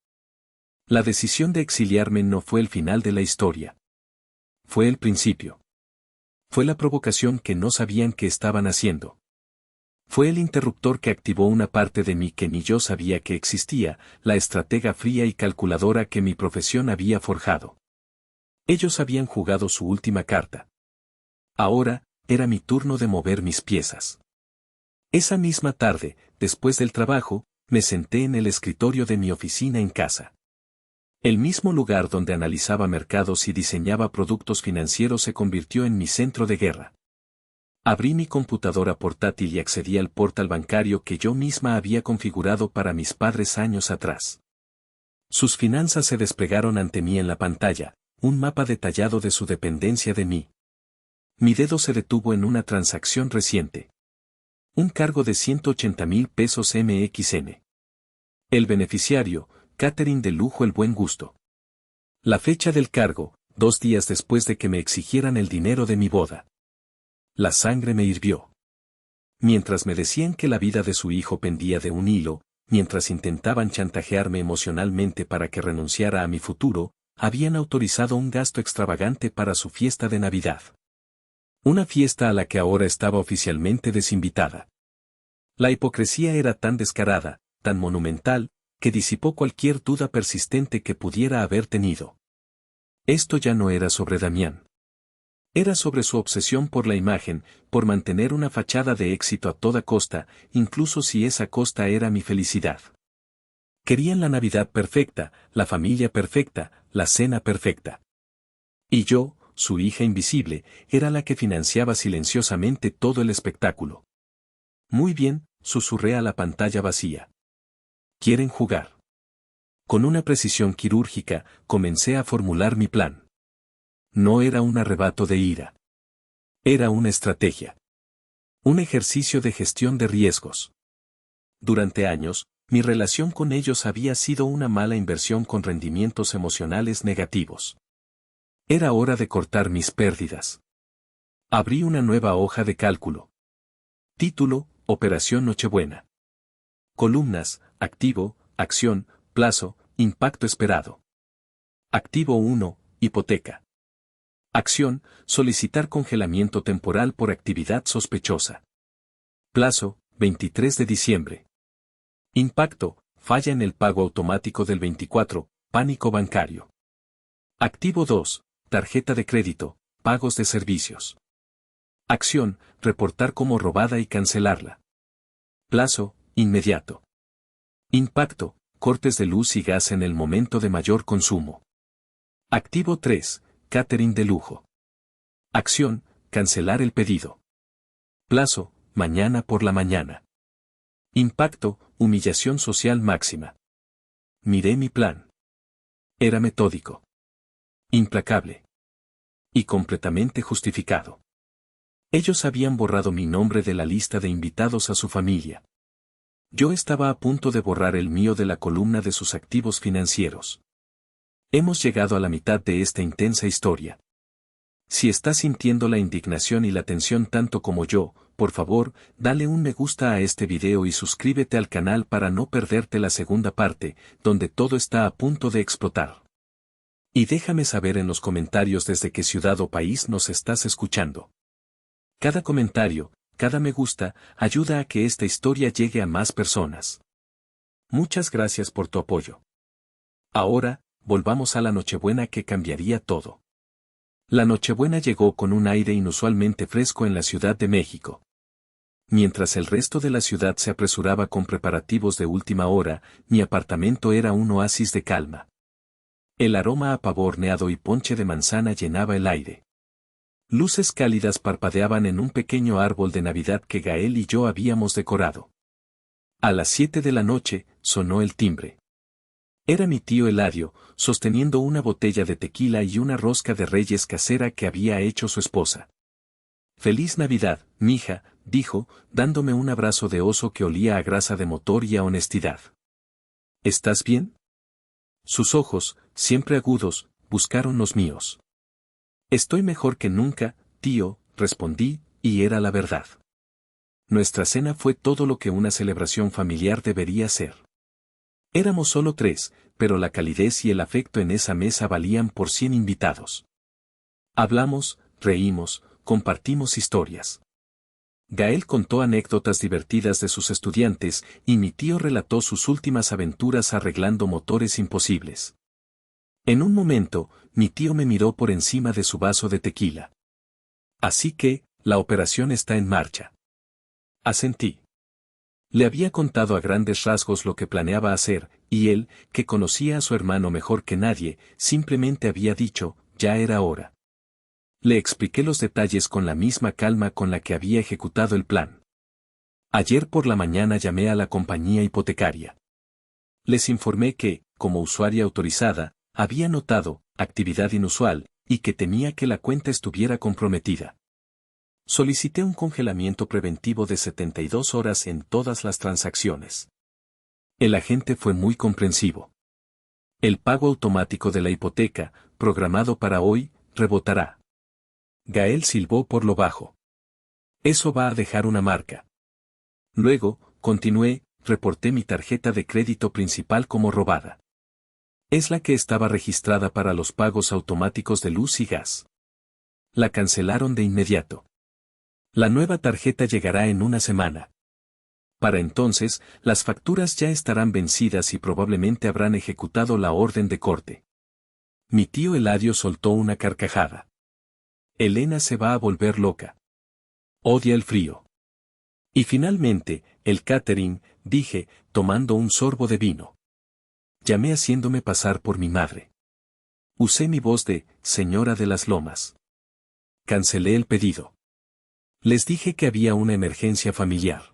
La decisión de exiliarme no fue el final de la historia. Fue el principio. Fue la provocación que no sabían que estaban haciendo. Fue el interruptor que activó una parte de mí que ni yo sabía que existía, la estratega fría y calculadora que mi profesión había forjado. Ellos habían jugado su última carta. Ahora, era mi turno de mover mis piezas. Esa misma tarde, después del trabajo, me senté en el escritorio de mi oficina en casa. El mismo lugar donde analizaba mercados y diseñaba productos financieros se convirtió en mi centro de guerra. Abrí mi computadora portátil y accedí al portal bancario que yo misma había configurado para mis padres años atrás. Sus finanzas se desplegaron ante mí en la pantalla, un mapa detallado de su dependencia de mí. Mi dedo se detuvo en una transacción reciente. Un cargo de 180,000 pesos MXN. El beneficiario, Catherine de Lujo El Buen Gusto. La fecha del cargo, 2 días después de que me exigieran el dinero de mi boda. La sangre me hirvió. Mientras me decían que la vida de su hijo pendía de un hilo, mientras intentaban chantajearme emocionalmente para que renunciara a mi futuro, habían autorizado un gasto extravagante para su fiesta de Navidad. Una fiesta a la que ahora estaba oficialmente desinvitada. La hipocresía era tan descarada, tan monumental, que disipó cualquier duda persistente que pudiera haber tenido. Esto ya no era sobre Damián. Era sobre su obsesión por la imagen, por mantener una fachada de éxito a toda costa, incluso si esa costa era mi felicidad. Querían la Navidad perfecta, la familia perfecta, la cena perfecta. Y yo, su hija invisible, era la que financiaba silenciosamente todo el espectáculo. Muy bien, susurré a la pantalla vacía. ¿Quieren jugar? Con una precisión quirúrgica, comencé a formular mi plan. No era un arrebato de ira. Era una estrategia. Un ejercicio de gestión de riesgos. Durante años, mi relación con ellos había sido una mala inversión con rendimientos emocionales negativos. Era hora de cortar mis pérdidas. Abrí una nueva hoja de cálculo. Título, Operación Nochebuena. Columnas, activo, acción, plazo, impacto esperado. Activo 1, hipoteca. Acción, solicitar congelamiento temporal por actividad sospechosa. Plazo, 23 de diciembre. Impacto, falla en el pago automático del 24, pánico bancario. Activo 2, tarjeta de crédito, pagos de servicios. Acción, reportar como robada y cancelarla. Plazo, inmediato. Impacto, cortes de luz y gas en el momento de mayor consumo. Activo 3, Catherine de Lujo. Acción, cancelar el pedido. Plazo, mañana por la mañana. Impacto, humillación social máxima. Miré mi plan. Era metódico. Implacable. Y completamente justificado. Ellos habían borrado mi nombre de la lista de invitados a su familia. Yo estaba a punto de borrar el mío de la columna de sus activos financieros. Hemos llegado a la mitad de esta intensa historia. Si estás sintiendo la indignación y la tensión tanto como yo, por favor, dale un me gusta a este video y suscríbete al canal para no perderte la segunda parte, donde todo está a punto de explotar. Y déjame saber en los comentarios desde qué ciudad o país nos estás escuchando. Cada comentario, cada me gusta, ayuda a que esta historia llegue a más personas. Muchas gracias por tu apoyo. Ahora, volvamos a la Nochebuena que cambiaría todo. La Nochebuena llegó con un aire inusualmente fresco en la Ciudad de México. Mientras el resto de la ciudad se apresuraba con preparativos de última hora, mi apartamento era un oasis de calma. El aroma a pavo horneado y ponche de manzana llenaba el aire. Luces cálidas parpadeaban en un pequeño árbol de Navidad que Gael y yo habíamos decorado. A las 7 de la noche, sonó el timbre. Era mi tío Eladio, sosteniendo una botella de tequila y una rosca de reyes casera que había hecho su esposa. «Feliz Navidad, mija», dijo, dándome un abrazo de oso que olía a grasa de motor y a honestidad. «¿Estás bien?» Sus ojos, siempre agudos, buscaron los míos. «Estoy mejor que nunca, tío», respondí, y era la verdad. Nuestra cena fue todo lo que una celebración familiar debería ser. Éramos solo 3, pero la calidez y el afecto en esa mesa valían por 100 invitados. Hablamos, reímos, compartimos historias. Gael contó anécdotas divertidas de sus estudiantes y mi tío relató sus últimas aventuras arreglando motores imposibles. En un momento, mi tío me miró por encima de su vaso de tequila. Así que, la operación está en marcha. Asentí. Le había contado a grandes rasgos lo que planeaba hacer, y él, que conocía a su hermano mejor que nadie, simplemente había dicho, ya era hora. Le expliqué los detalles con la misma calma con la que había ejecutado el plan. Ayer por la mañana llamé a la compañía hipotecaria. Les informé que, como usuaria autorizada, había notado actividad inusual, y que temía que la cuenta estuviera comprometida. Solicité un congelamiento preventivo de 72 horas en todas las transacciones. El agente fue muy comprensivo. El pago automático de la hipoteca, programado para hoy, rebotará. Gael silbó por lo bajo. Eso va a dejar una marca. Luego, continué, reporté mi tarjeta de crédito principal como robada. Es la que estaba registrada para los pagos automáticos de luz y gas. La cancelaron de inmediato. La nueva tarjeta llegará en una semana. Para entonces, las facturas ya estarán vencidas y probablemente habrán ejecutado la orden de corte. Mi tío Eladio soltó una carcajada. Elena se va a volver loca. Odia el frío. Y finalmente, el catering, dije, tomando un sorbo de vino. Llamé haciéndome pasar por mi madre. Usé mi voz de señora de las Lomas. Cancelé el pedido. Les dije que había una emergencia familiar.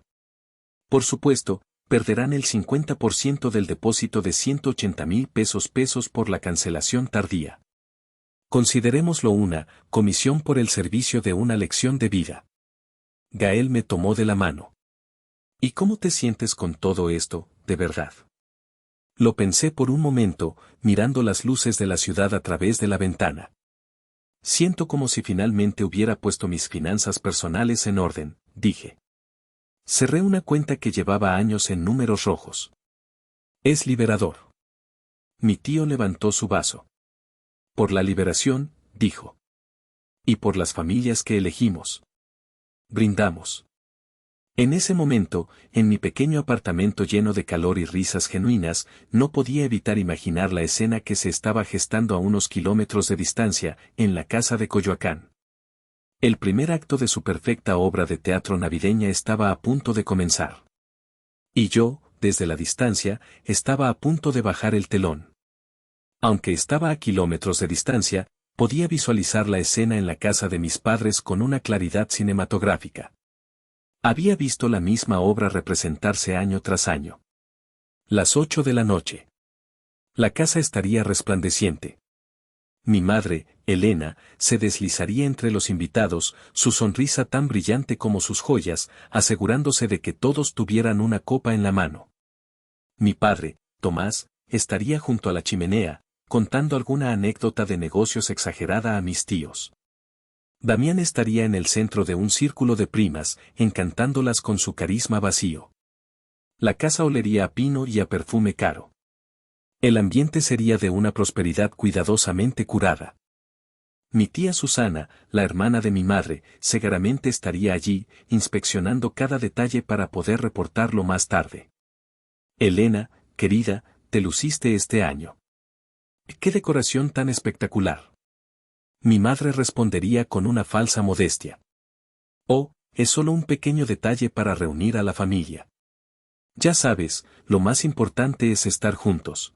Por supuesto, perderán el 50% del depósito de 180,000 pesos por la cancelación tardía. Considerémoslo una comisión por el servicio de una lección de vida. Gael me tomó de la mano. ¿Y cómo te sientes con todo esto, de verdad? Lo pensé por un momento, mirando las luces de la ciudad a través de la ventana. Siento como si finalmente hubiera puesto mis finanzas personales en orden, dije. Cerré una cuenta que llevaba años en números rojos. Es liberador. Mi tío levantó su vaso. Por la liberación, dijo. Y por las familias que elegimos. Brindamos. En ese momento, en mi pequeño apartamento lleno de calor y risas genuinas, no podía evitar imaginar la escena que se estaba gestando a unos kilómetros de distancia, en la casa de Coyoacán. El primer acto de su perfecta obra de teatro navideña estaba a punto de comenzar. Y yo, desde la distancia, estaba a punto de bajar el telón. Aunque estaba a kilómetros de distancia, podía visualizar la escena en la casa de mis padres con una claridad cinematográfica. Había visto la misma obra representarse año tras año. Las 8 de la noche. La casa estaría resplandeciente. Mi madre, Elena, se deslizaría entre los invitados, su sonrisa tan brillante como sus joyas, asegurándose de que todos tuvieran una copa en la mano. Mi padre, Tomás, estaría junto a la chimenea, contando alguna anécdota de negocios exagerada a mis tíos. Damián estaría en el centro de un círculo de primas, encantándolas con su carisma vacío. La casa olería a pino y a perfume caro. El ambiente sería de una prosperidad cuidadosamente curada. Mi tía Susana, la hermana de mi madre, seguramente estaría allí, inspeccionando cada detalle para poder reportarlo más tarde. Elena, querida, te luciste este año. ¡Qué decoración tan espectacular! Mi madre respondería con una falsa modestia. Oh, es solo un pequeño detalle para reunir a la familia. Ya sabes, lo más importante es estar juntos.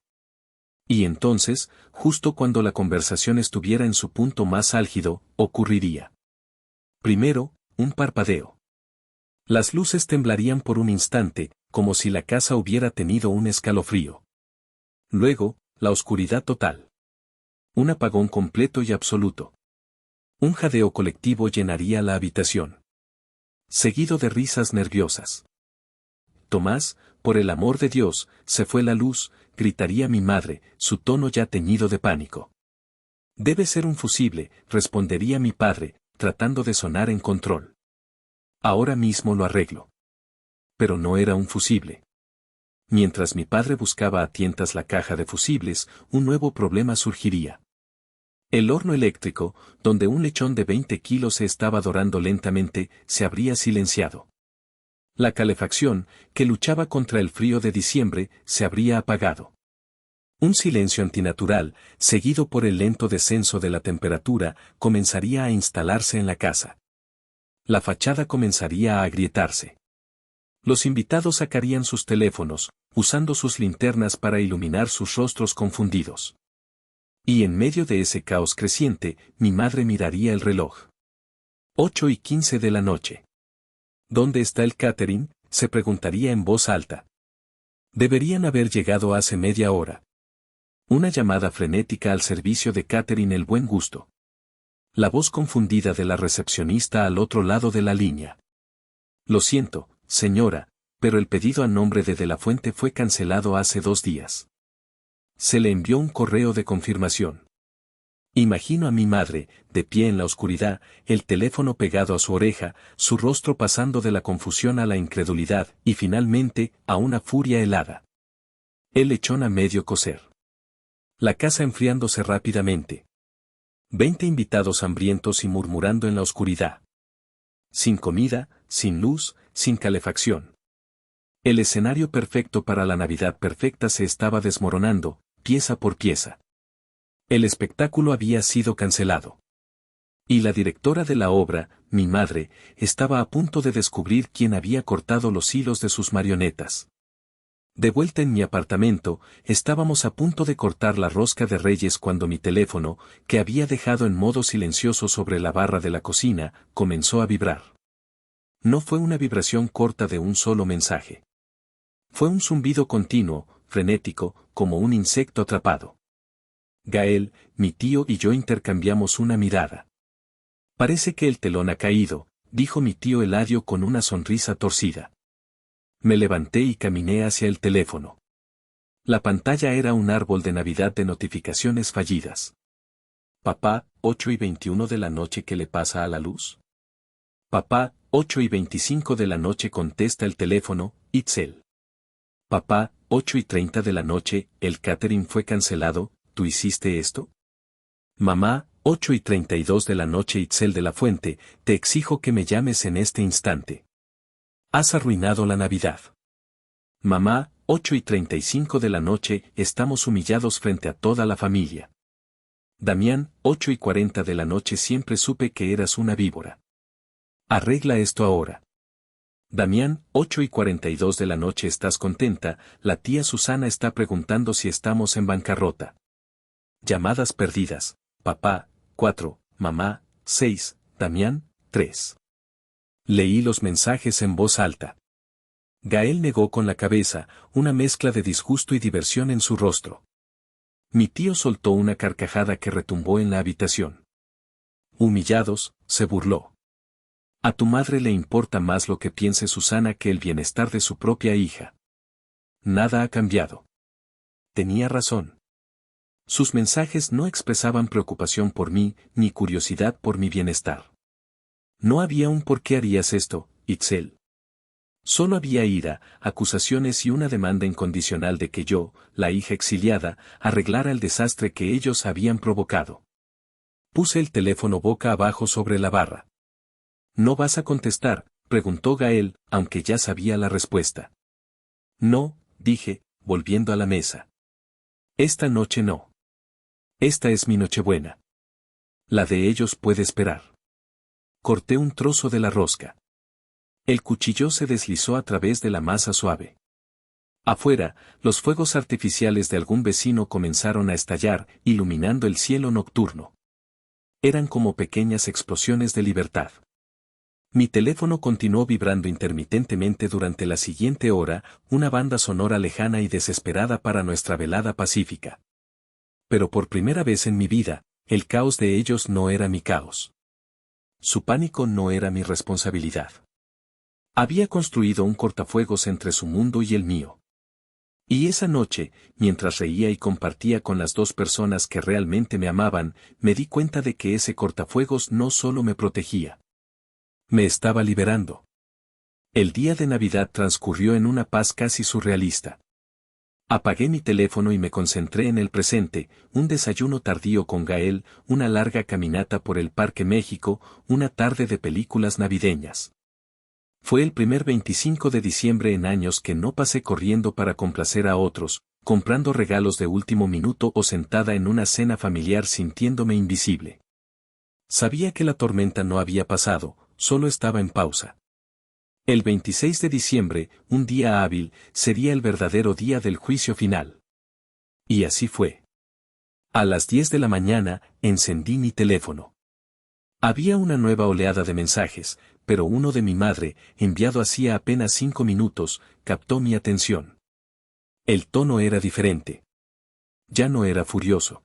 Y entonces, justo cuando la conversación estuviera en su punto más álgido, ocurriría. Primero, un parpadeo. Las luces temblarían por un instante, como si la casa hubiera tenido un escalofrío. Luego, la oscuridad total. Un apagón completo y absoluto. Un jadeo colectivo llenaría la habitación. Seguido de risas nerviosas. Tomás, por el amor de Dios, se fue la luz, gritaría mi madre, su tono ya teñido de pánico. Debe ser un fusible, respondería mi padre, tratando de sonar en control. Ahora mismo lo arreglo. Pero no era un fusible. Mientras mi padre buscaba a tientas la caja de fusibles, un nuevo problema surgiría. El horno eléctrico, donde un lechón de 20 kilos se estaba dorando lentamente, se habría silenciado. La calefacción, que luchaba contra el frío de diciembre, se habría apagado. Un silencio antinatural, seguido por el lento descenso de la temperatura, comenzaría a instalarse en la casa. La fachada comenzaría a agrietarse. Los invitados sacarían sus teléfonos, usando sus linternas para iluminar sus rostros confundidos. Y en medio de ese caos creciente, mi madre miraría el reloj. 8:15 de la noche. ¿Dónde está el catering?, se preguntaría en voz alta. Deberían haber llegado hace media hora. Una llamada frenética al servicio de catering El Buen Gusto. La voz confundida de la recepcionista al otro lado de la línea. Lo siento, señora, pero el pedido a nombre de la Fuente fue cancelado hace 2 días. Se le envió un correo de confirmación. Imagino a mi madre, de pie en la oscuridad, el teléfono pegado a su oreja, su rostro pasando de la confusión a la incredulidad y finalmente a una furia helada. El lechón a medio cocer. La casa enfriándose rápidamente. 20 invitados hambrientos y murmurando en la oscuridad. Sin comida, sin luz, sin calefacción. El escenario perfecto para la Navidad perfecta se estaba desmoronando, pieza por pieza. El espectáculo había sido cancelado. Y la directora de la obra, mi madre, estaba a punto de descubrir quién había cortado los hilos de sus marionetas. De vuelta en mi apartamento, estábamos a punto de cortar la rosca de Reyes cuando mi teléfono, que había dejado en modo silencioso sobre la barra de la cocina, comenzó a vibrar. No fue una vibración corta de un solo mensaje. Fue un zumbido continuo, frenético, como un insecto atrapado. Gael, mi tío y yo intercambiamos una mirada. Parece que el telón ha caído, dijo mi tío Eladio con una sonrisa torcida. Me levanté y caminé hacia el teléfono. La pantalla era un árbol de Navidad de notificaciones fallidas. Papá, 8:21 de la noche, ¿qué le pasa a la luz? Papá, 8:25 de la noche, contesta el teléfono, Itzel. Papá, 8:30 de la noche, el catering fue cancelado, ¿tú hiciste esto? Mamá, 8:32 de la noche, Itzel de la Fuente, te exijo que me llames en este instante. Has arruinado la Navidad. Mamá, 8:35 de la noche, estamos humillados frente a toda la familia. Damián, 8:40 de la noche, siempre supe que eras una víbora. Arregla esto ahora. Damián, 8:42 de la noche, ¿estás contenta? La tía Susana está preguntando si estamos en bancarrota. Llamadas perdidas. Papá, 4, mamá, 6, Damián, 3. Leí los mensajes en voz alta. Gael negó con la cabeza, una mezcla de disgusto y diversión en su rostro. Mi tío soltó una carcajada que retumbó en la habitación. Humillados, se burló. A tu madre le importa más lo que piense Susana que el bienestar de su propia hija. Nada ha cambiado. Tenía razón. Sus mensajes no expresaban preocupación por mí, ni curiosidad por mi bienestar. No había un ¿por qué harías esto, Itzel? Solo había ira, acusaciones y una demanda incondicional de que yo, la hija exiliada, arreglara el desastre que ellos habían provocado. Puse el teléfono boca abajo sobre la barra. ¿No vas a contestar?, preguntó Gael, aunque ya sabía la respuesta. No, dije, volviendo a la mesa. Esta noche no. Esta es mi Nochebuena. La de ellos puede esperar. Corté un trozo de la rosca. El cuchillo se deslizó a través de la masa suave. Afuera, los fuegos artificiales de algún vecino comenzaron a estallar, iluminando el cielo nocturno. Eran como pequeñas explosiones de libertad. Mi teléfono continuó vibrando intermitentemente durante la siguiente hora, una banda sonora lejana y desesperada para nuestra velada pacífica. Pero por primera vez en mi vida, el caos de ellos no era mi caos. Su pánico no era mi responsabilidad. Había construido un cortafuegos entre su mundo y el mío. Y esa noche, mientras reía y compartía con las 2 personas que realmente me amaban, me di cuenta de que ese cortafuegos no solo me protegía. Me estaba liberando. El día de Navidad transcurrió en una paz casi surrealista. Apagué mi teléfono y me concentré en el presente, un desayuno tardío con Gael, una larga caminata por el Parque México, una tarde de películas navideñas. Fue el primer 25 de diciembre en años que no pasé corriendo para complacer a otros, comprando regalos de último minuto o sentada en una cena familiar sintiéndome invisible. Sabía que la tormenta no había pasado, solo estaba en pausa. El 26 de diciembre, un día hábil, sería el verdadero día del juicio final. Y así fue. A las 10 de la mañana, encendí mi teléfono. Había una nueva oleada de mensajes, pero uno de mi madre, enviado hacía apenas 5 minutos, captó mi atención. El tono era diferente. Ya no era furioso.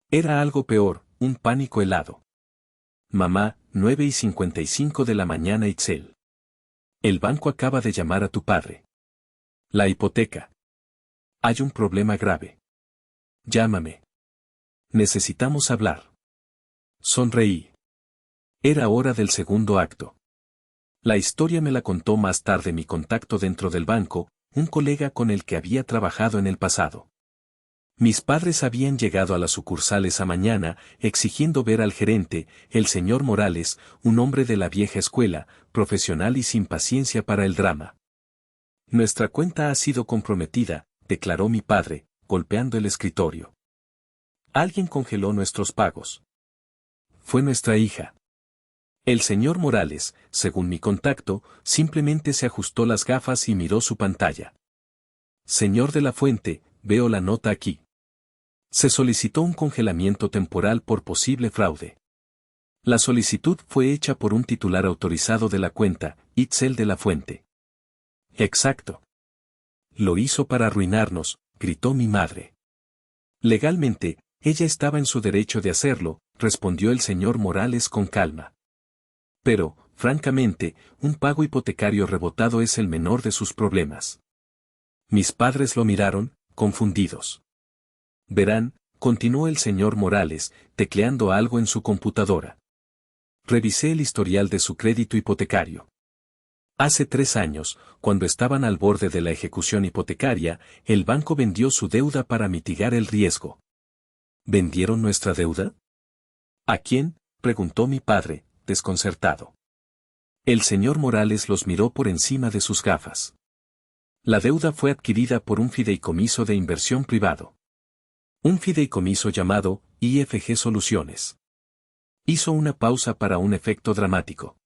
Era algo peor, un pánico helado. Mamá, 9:55 de la mañana Itzel. El banco acaba de llamar a tu padre. La hipoteca. Hay un problema grave. Llámame. Necesitamos hablar. Sonreí. Era hora del segundo acto. La historia me la contó más tarde mi contacto dentro del banco, un colega con el que había trabajado en el pasado. Mis padres habían llegado a la sucursal esa mañana, exigiendo ver al gerente, el señor Morales, un hombre de la vieja escuela, profesional y sin paciencia para el drama. Nuestra cuenta ha sido comprometida, declaró mi padre, golpeando el escritorio. Alguien congeló nuestros pagos. Fue nuestra hija. El señor Morales, según mi contacto, simplemente se ajustó las gafas y miró su pantalla. Señor de la Fuente, veo la nota aquí. Se solicitó un congelamiento temporal por posible fraude. La solicitud fue hecha por un titular autorizado de la cuenta, Itzel de la Fuente. Exacto. Lo hizo para arruinarnos, gritó mi madre. Legalmente, ella estaba en su derecho de hacerlo, respondió el señor Morales con calma. Pero, francamente, un pago hipotecario rebotado es el menor de sus problemas. Mis padres lo miraron, confundidos. Verán, continuó el señor Morales, tecleando algo en su computadora. Revisé el historial de su crédito hipotecario. Hace 3 años, cuando estaban al borde de la ejecución hipotecaria, el banco vendió su deuda para mitigar el riesgo. ¿Vendieron nuestra deuda? ¿A quién?, preguntó mi padre, desconcertado. El señor Morales los miró por encima de sus gafas. La deuda fue adquirida por un fideicomiso de inversión privado. Un fideicomiso llamado IFG Soluciones. Hizo una pausa para un efecto dramático.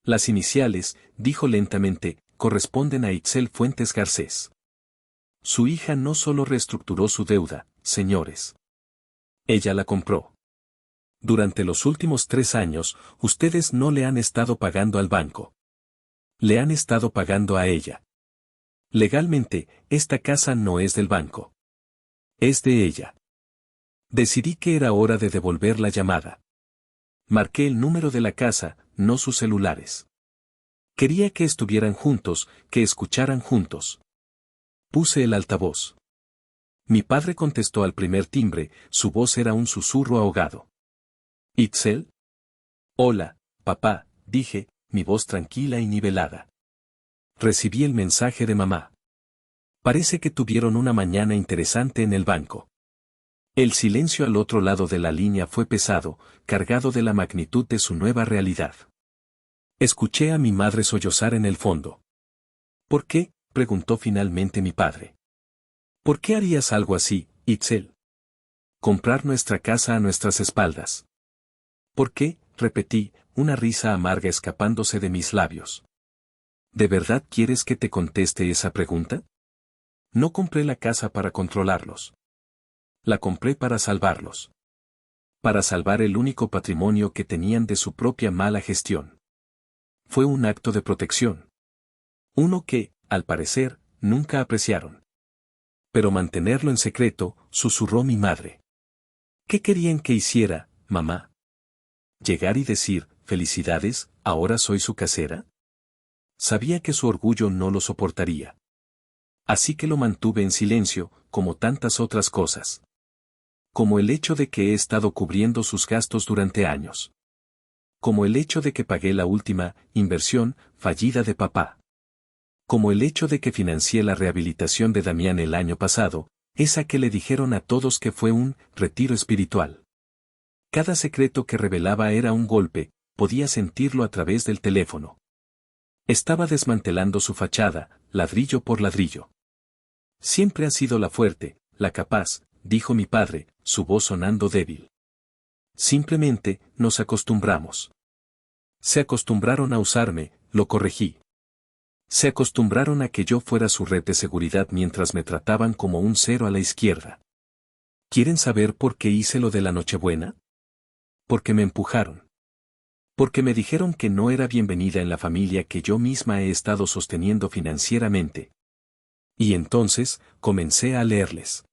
Las iniciales, dijo lentamente, corresponden a Itzel Fuentes Garcés. Su hija no solo reestructuró su deuda, señores. Ella la compró. Durante los últimos 3 años, ustedes no le han estado pagando al banco. Le han estado pagando a ella. Legalmente, esta casa no es del banco. Es de ella. Decidí que era hora de devolver la llamada. Marqué el número de la casa, no sus celulares. Quería que estuvieran juntos, que escucharan juntos. Puse el altavoz. Mi padre contestó al primer timbre, su voz era un susurro ahogado. ¿Itzel? Hola, papá, dije, mi voz tranquila y nivelada. Recibí el mensaje de mamá. Parece que tuvieron una mañana interesante en el banco. El silencio al otro lado de la línea fue pesado, cargado de la magnitud de su nueva realidad. Escuché a mi madre sollozar en el fondo. ¿Por qué?, preguntó finalmente mi padre. ¿Por qué harías algo así, Itzel? Comprar nuestra casa a nuestras espaldas. ¿Por qué?, repetí, una risa amarga escapándose de mis labios. ¿De verdad quieres que te conteste esa pregunta? No compré la casa para controlarlos. La compré para salvarlos. Para salvar el único patrimonio que tenían de su propia mala gestión. Fue un acto de protección. Uno que, al parecer, nunca apreciaron. Pero mantenerlo en secreto, susurró mi madre. ¿Qué querían que hiciera, mamá? ¿Llegar y decir, felicidades, ahora soy su casera? Sabía que su orgullo no lo soportaría. Así que lo mantuve en silencio, como tantas otras cosas. Como el hecho de que he estado cubriendo sus gastos durante años. Como el hecho de que pagué la última inversión fallida de papá. como el hecho de que financié la rehabilitación de Damián el año pasado, esa que le dijeron a todos que fue un retiro espiritual. Cada secreto que revelaba era un golpe, podía sentirlo a través del teléfono. Estaba desmantelando su fachada, ladrillo por ladrillo. Siempre ha sido la fuerte, la capaz, dijo mi padre, su voz sonando débil. Simplemente, nos acostumbramos. Se acostumbraron a usarme, lo corregí. Se acostumbraron a que yo fuera su red de seguridad mientras me trataban como un cero a la izquierda. ¿Quieren saber por qué hice lo de la Nochebuena? Porque me empujaron. Porque me dijeron que no era bienvenida en la familia que yo misma he estado sosteniendo financieramente. Y entonces, comencé a leerles.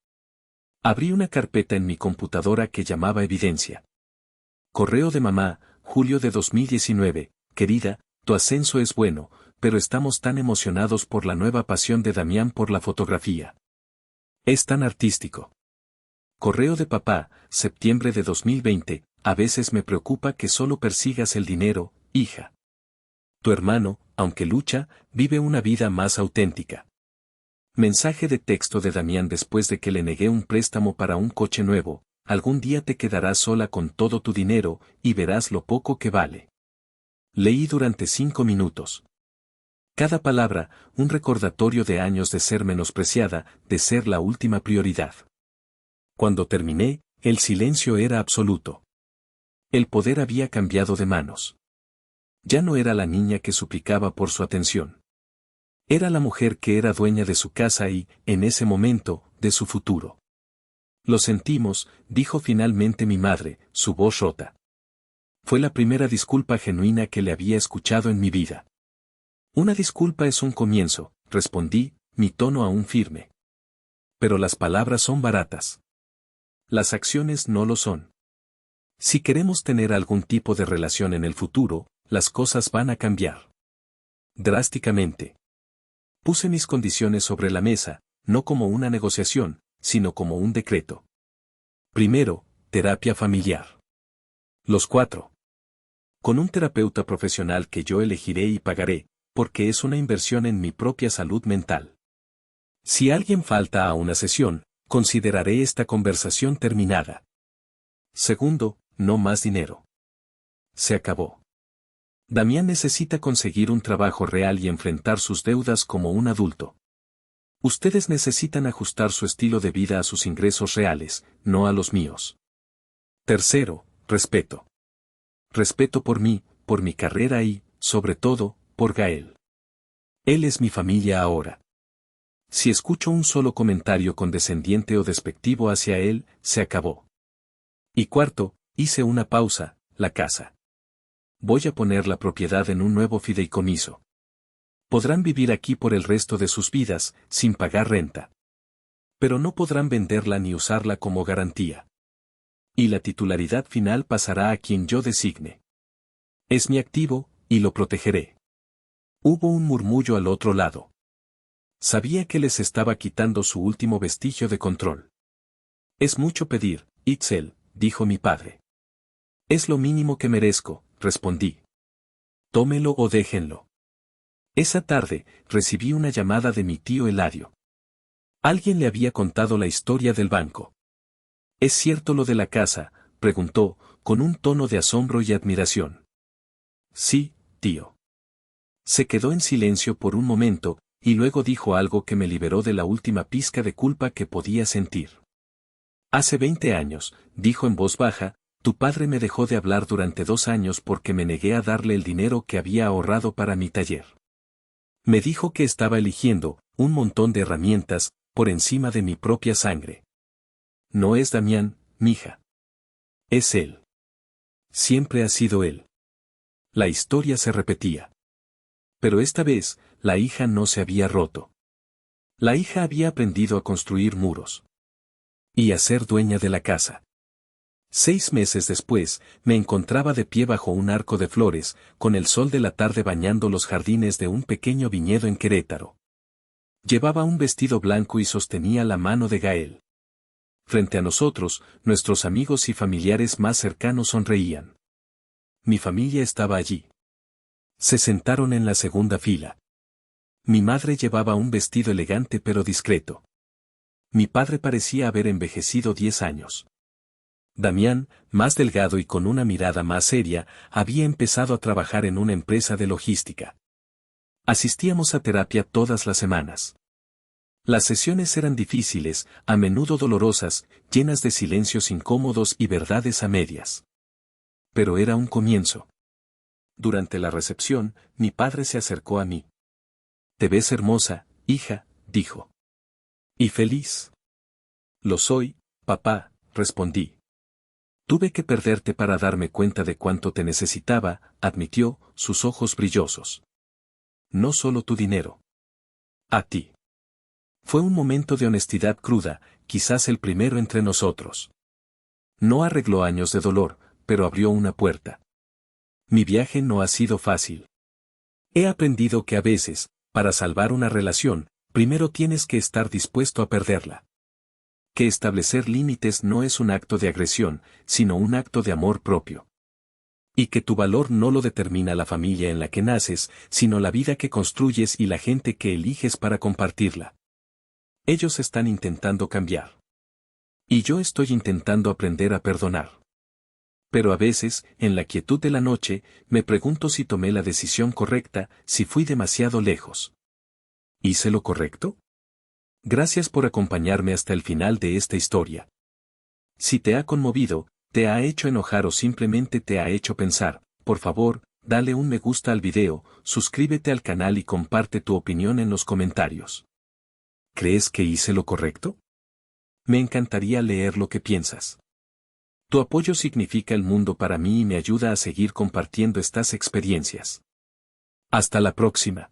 Abrí una carpeta en mi computadora que llamaba Evidencia. Correo de mamá, julio de 2019, querida, tu ascenso es bueno, pero estamos tan emocionados por la nueva pasión de Damián por la fotografía. Es tan artístico. Correo de papá, septiembre de 2020, a veces me preocupa que solo persigas el dinero, hija. Tu hermano, aunque lucha, vive una vida más auténtica. Mensaje de texto de Damián después de que le negué un préstamo para un coche nuevo, algún día te quedarás sola con todo tu dinero, y verás lo poco que vale. Leí durante 5 minutos. Cada palabra, un recordatorio de años de ser menospreciada, de ser la última prioridad. Cuando terminé, el silencio era absoluto. El poder había cambiado de manos. Ya no era la niña que suplicaba por su atención. Era la mujer que era dueña de su casa y, en ese momento, de su futuro. Lo sentimos, dijo finalmente mi madre, su voz rota. Fue la primera disculpa genuina que le había escuchado en mi vida. Una disculpa es un comienzo, respondí, mi tono aún firme. Pero las palabras son baratas. Las acciones no lo son. Si queremos tener algún tipo de relación en el futuro, las cosas van a cambiar. Drásticamente. Puse mis condiciones sobre la mesa, no como una negociación, sino como un decreto. Primero, terapia familiar. Los 4. Con un terapeuta profesional que yo elegiré y pagaré, porque es una inversión en mi propia salud mental. Si alguien falta a una sesión, consideraré esta conversación terminada. Segundo, no más dinero. Se acabó. Damián necesita conseguir un trabajo real y enfrentar sus deudas como un adulto. Ustedes necesitan ajustar su estilo de vida a sus ingresos reales, no a los míos. Tercero, respeto. Respeto por mí, por mi carrera y, sobre todo, por Gael. Él es mi familia ahora. Si escucho un solo comentario condescendiente o despectivo hacia él, se acabó. Y cuarto, hice una pausa, la casa. Voy a poner la propiedad en un nuevo fideicomiso. Podrán vivir aquí por el resto de sus vidas, sin pagar renta. Pero no podrán venderla ni usarla como garantía. Y la titularidad final pasará a quien yo designe. Es mi activo, y lo protegeré. Hubo un murmullo al otro lado. Sabía que les estaba quitando su último vestigio de control. Es mucho pedir, Itzel, dijo mi padre. Es lo mínimo que merezco, respondí. Tómelo o déjenlo. Esa tarde, recibí una llamada de mi tío Eladio. Alguien le había contado la historia del banco. ¿Es cierto lo de la casa?, preguntó, con un tono de asombro y admiración. Sí, tío. Se quedó en silencio por un momento, y luego dijo algo que me liberó de la última pizca de culpa que podía sentir. Hace 20 años, dijo en voz baja, tu padre me dejó de hablar durante 2 años porque me negué a darle el dinero que había ahorrado para mi taller. Me dijo que estaba eligiendo un montón de herramientas por encima de mi propia sangre. No es Damián, mija. Es él. Siempre ha sido él. La historia se repetía. Pero esta vez, la hija no se había roto. La hija había aprendido a construir muros. Y a ser dueña de la casa. 6 meses después, me encontraba de pie bajo un arco de flores, con el sol de la tarde bañando los jardines de un pequeño viñedo en Querétaro. Llevaba un vestido blanco y sostenía la mano de Gael. Frente a nosotros, nuestros amigos y familiares más cercanos sonreían. Mi familia estaba allí. Se sentaron en la segunda fila. Mi madre llevaba un vestido elegante pero discreto. Mi padre parecía haber envejecido 10 años. Damián, más delgado y con una mirada más seria, había empezado a trabajar en una empresa de logística. Asistíamos a terapia todas las semanas. Las sesiones eran difíciles, a menudo dolorosas, llenas de silencios incómodos y verdades a medias. Pero era un comienzo. Durante la recepción, mi padre se acercó a mí. «Te ves hermosa, hija», dijo. «¿Y feliz?» «Lo soy, papá», respondí. «Tuve que perderte para darme cuenta de cuánto te necesitaba», admitió, sus ojos brillosos. «No solo tu dinero. A ti». Fue un momento de honestidad cruda, quizás el primero entre nosotros. No arregló años de dolor, pero abrió una puerta. Mi viaje no ha sido fácil. He aprendido que a veces, para salvar una relación, primero tienes que estar dispuesto a perderla. Que establecer límites no es un acto de agresión, sino un acto de amor propio. Y que tu valor no lo determina la familia en la que naces, sino la vida que construyes y la gente que eliges para compartirla. Ellos están intentando cambiar. Y yo estoy intentando aprender a perdonar. Pero a veces, en la quietud de la noche, me pregunto si tomé la decisión correcta, si fui demasiado lejos. ¿Hice lo correcto? Gracias por acompañarme hasta el final de esta historia. Si te ha conmovido, te ha hecho enojar o simplemente te ha hecho pensar, por favor, dale un me gusta al video, suscríbete al canal y comparte tu opinión en los comentarios. ¿Crees que hice lo correcto? Me encantaría leer lo que piensas. Tu apoyo significa el mundo para mí y me ayuda a seguir compartiendo estas experiencias. Hasta la próxima.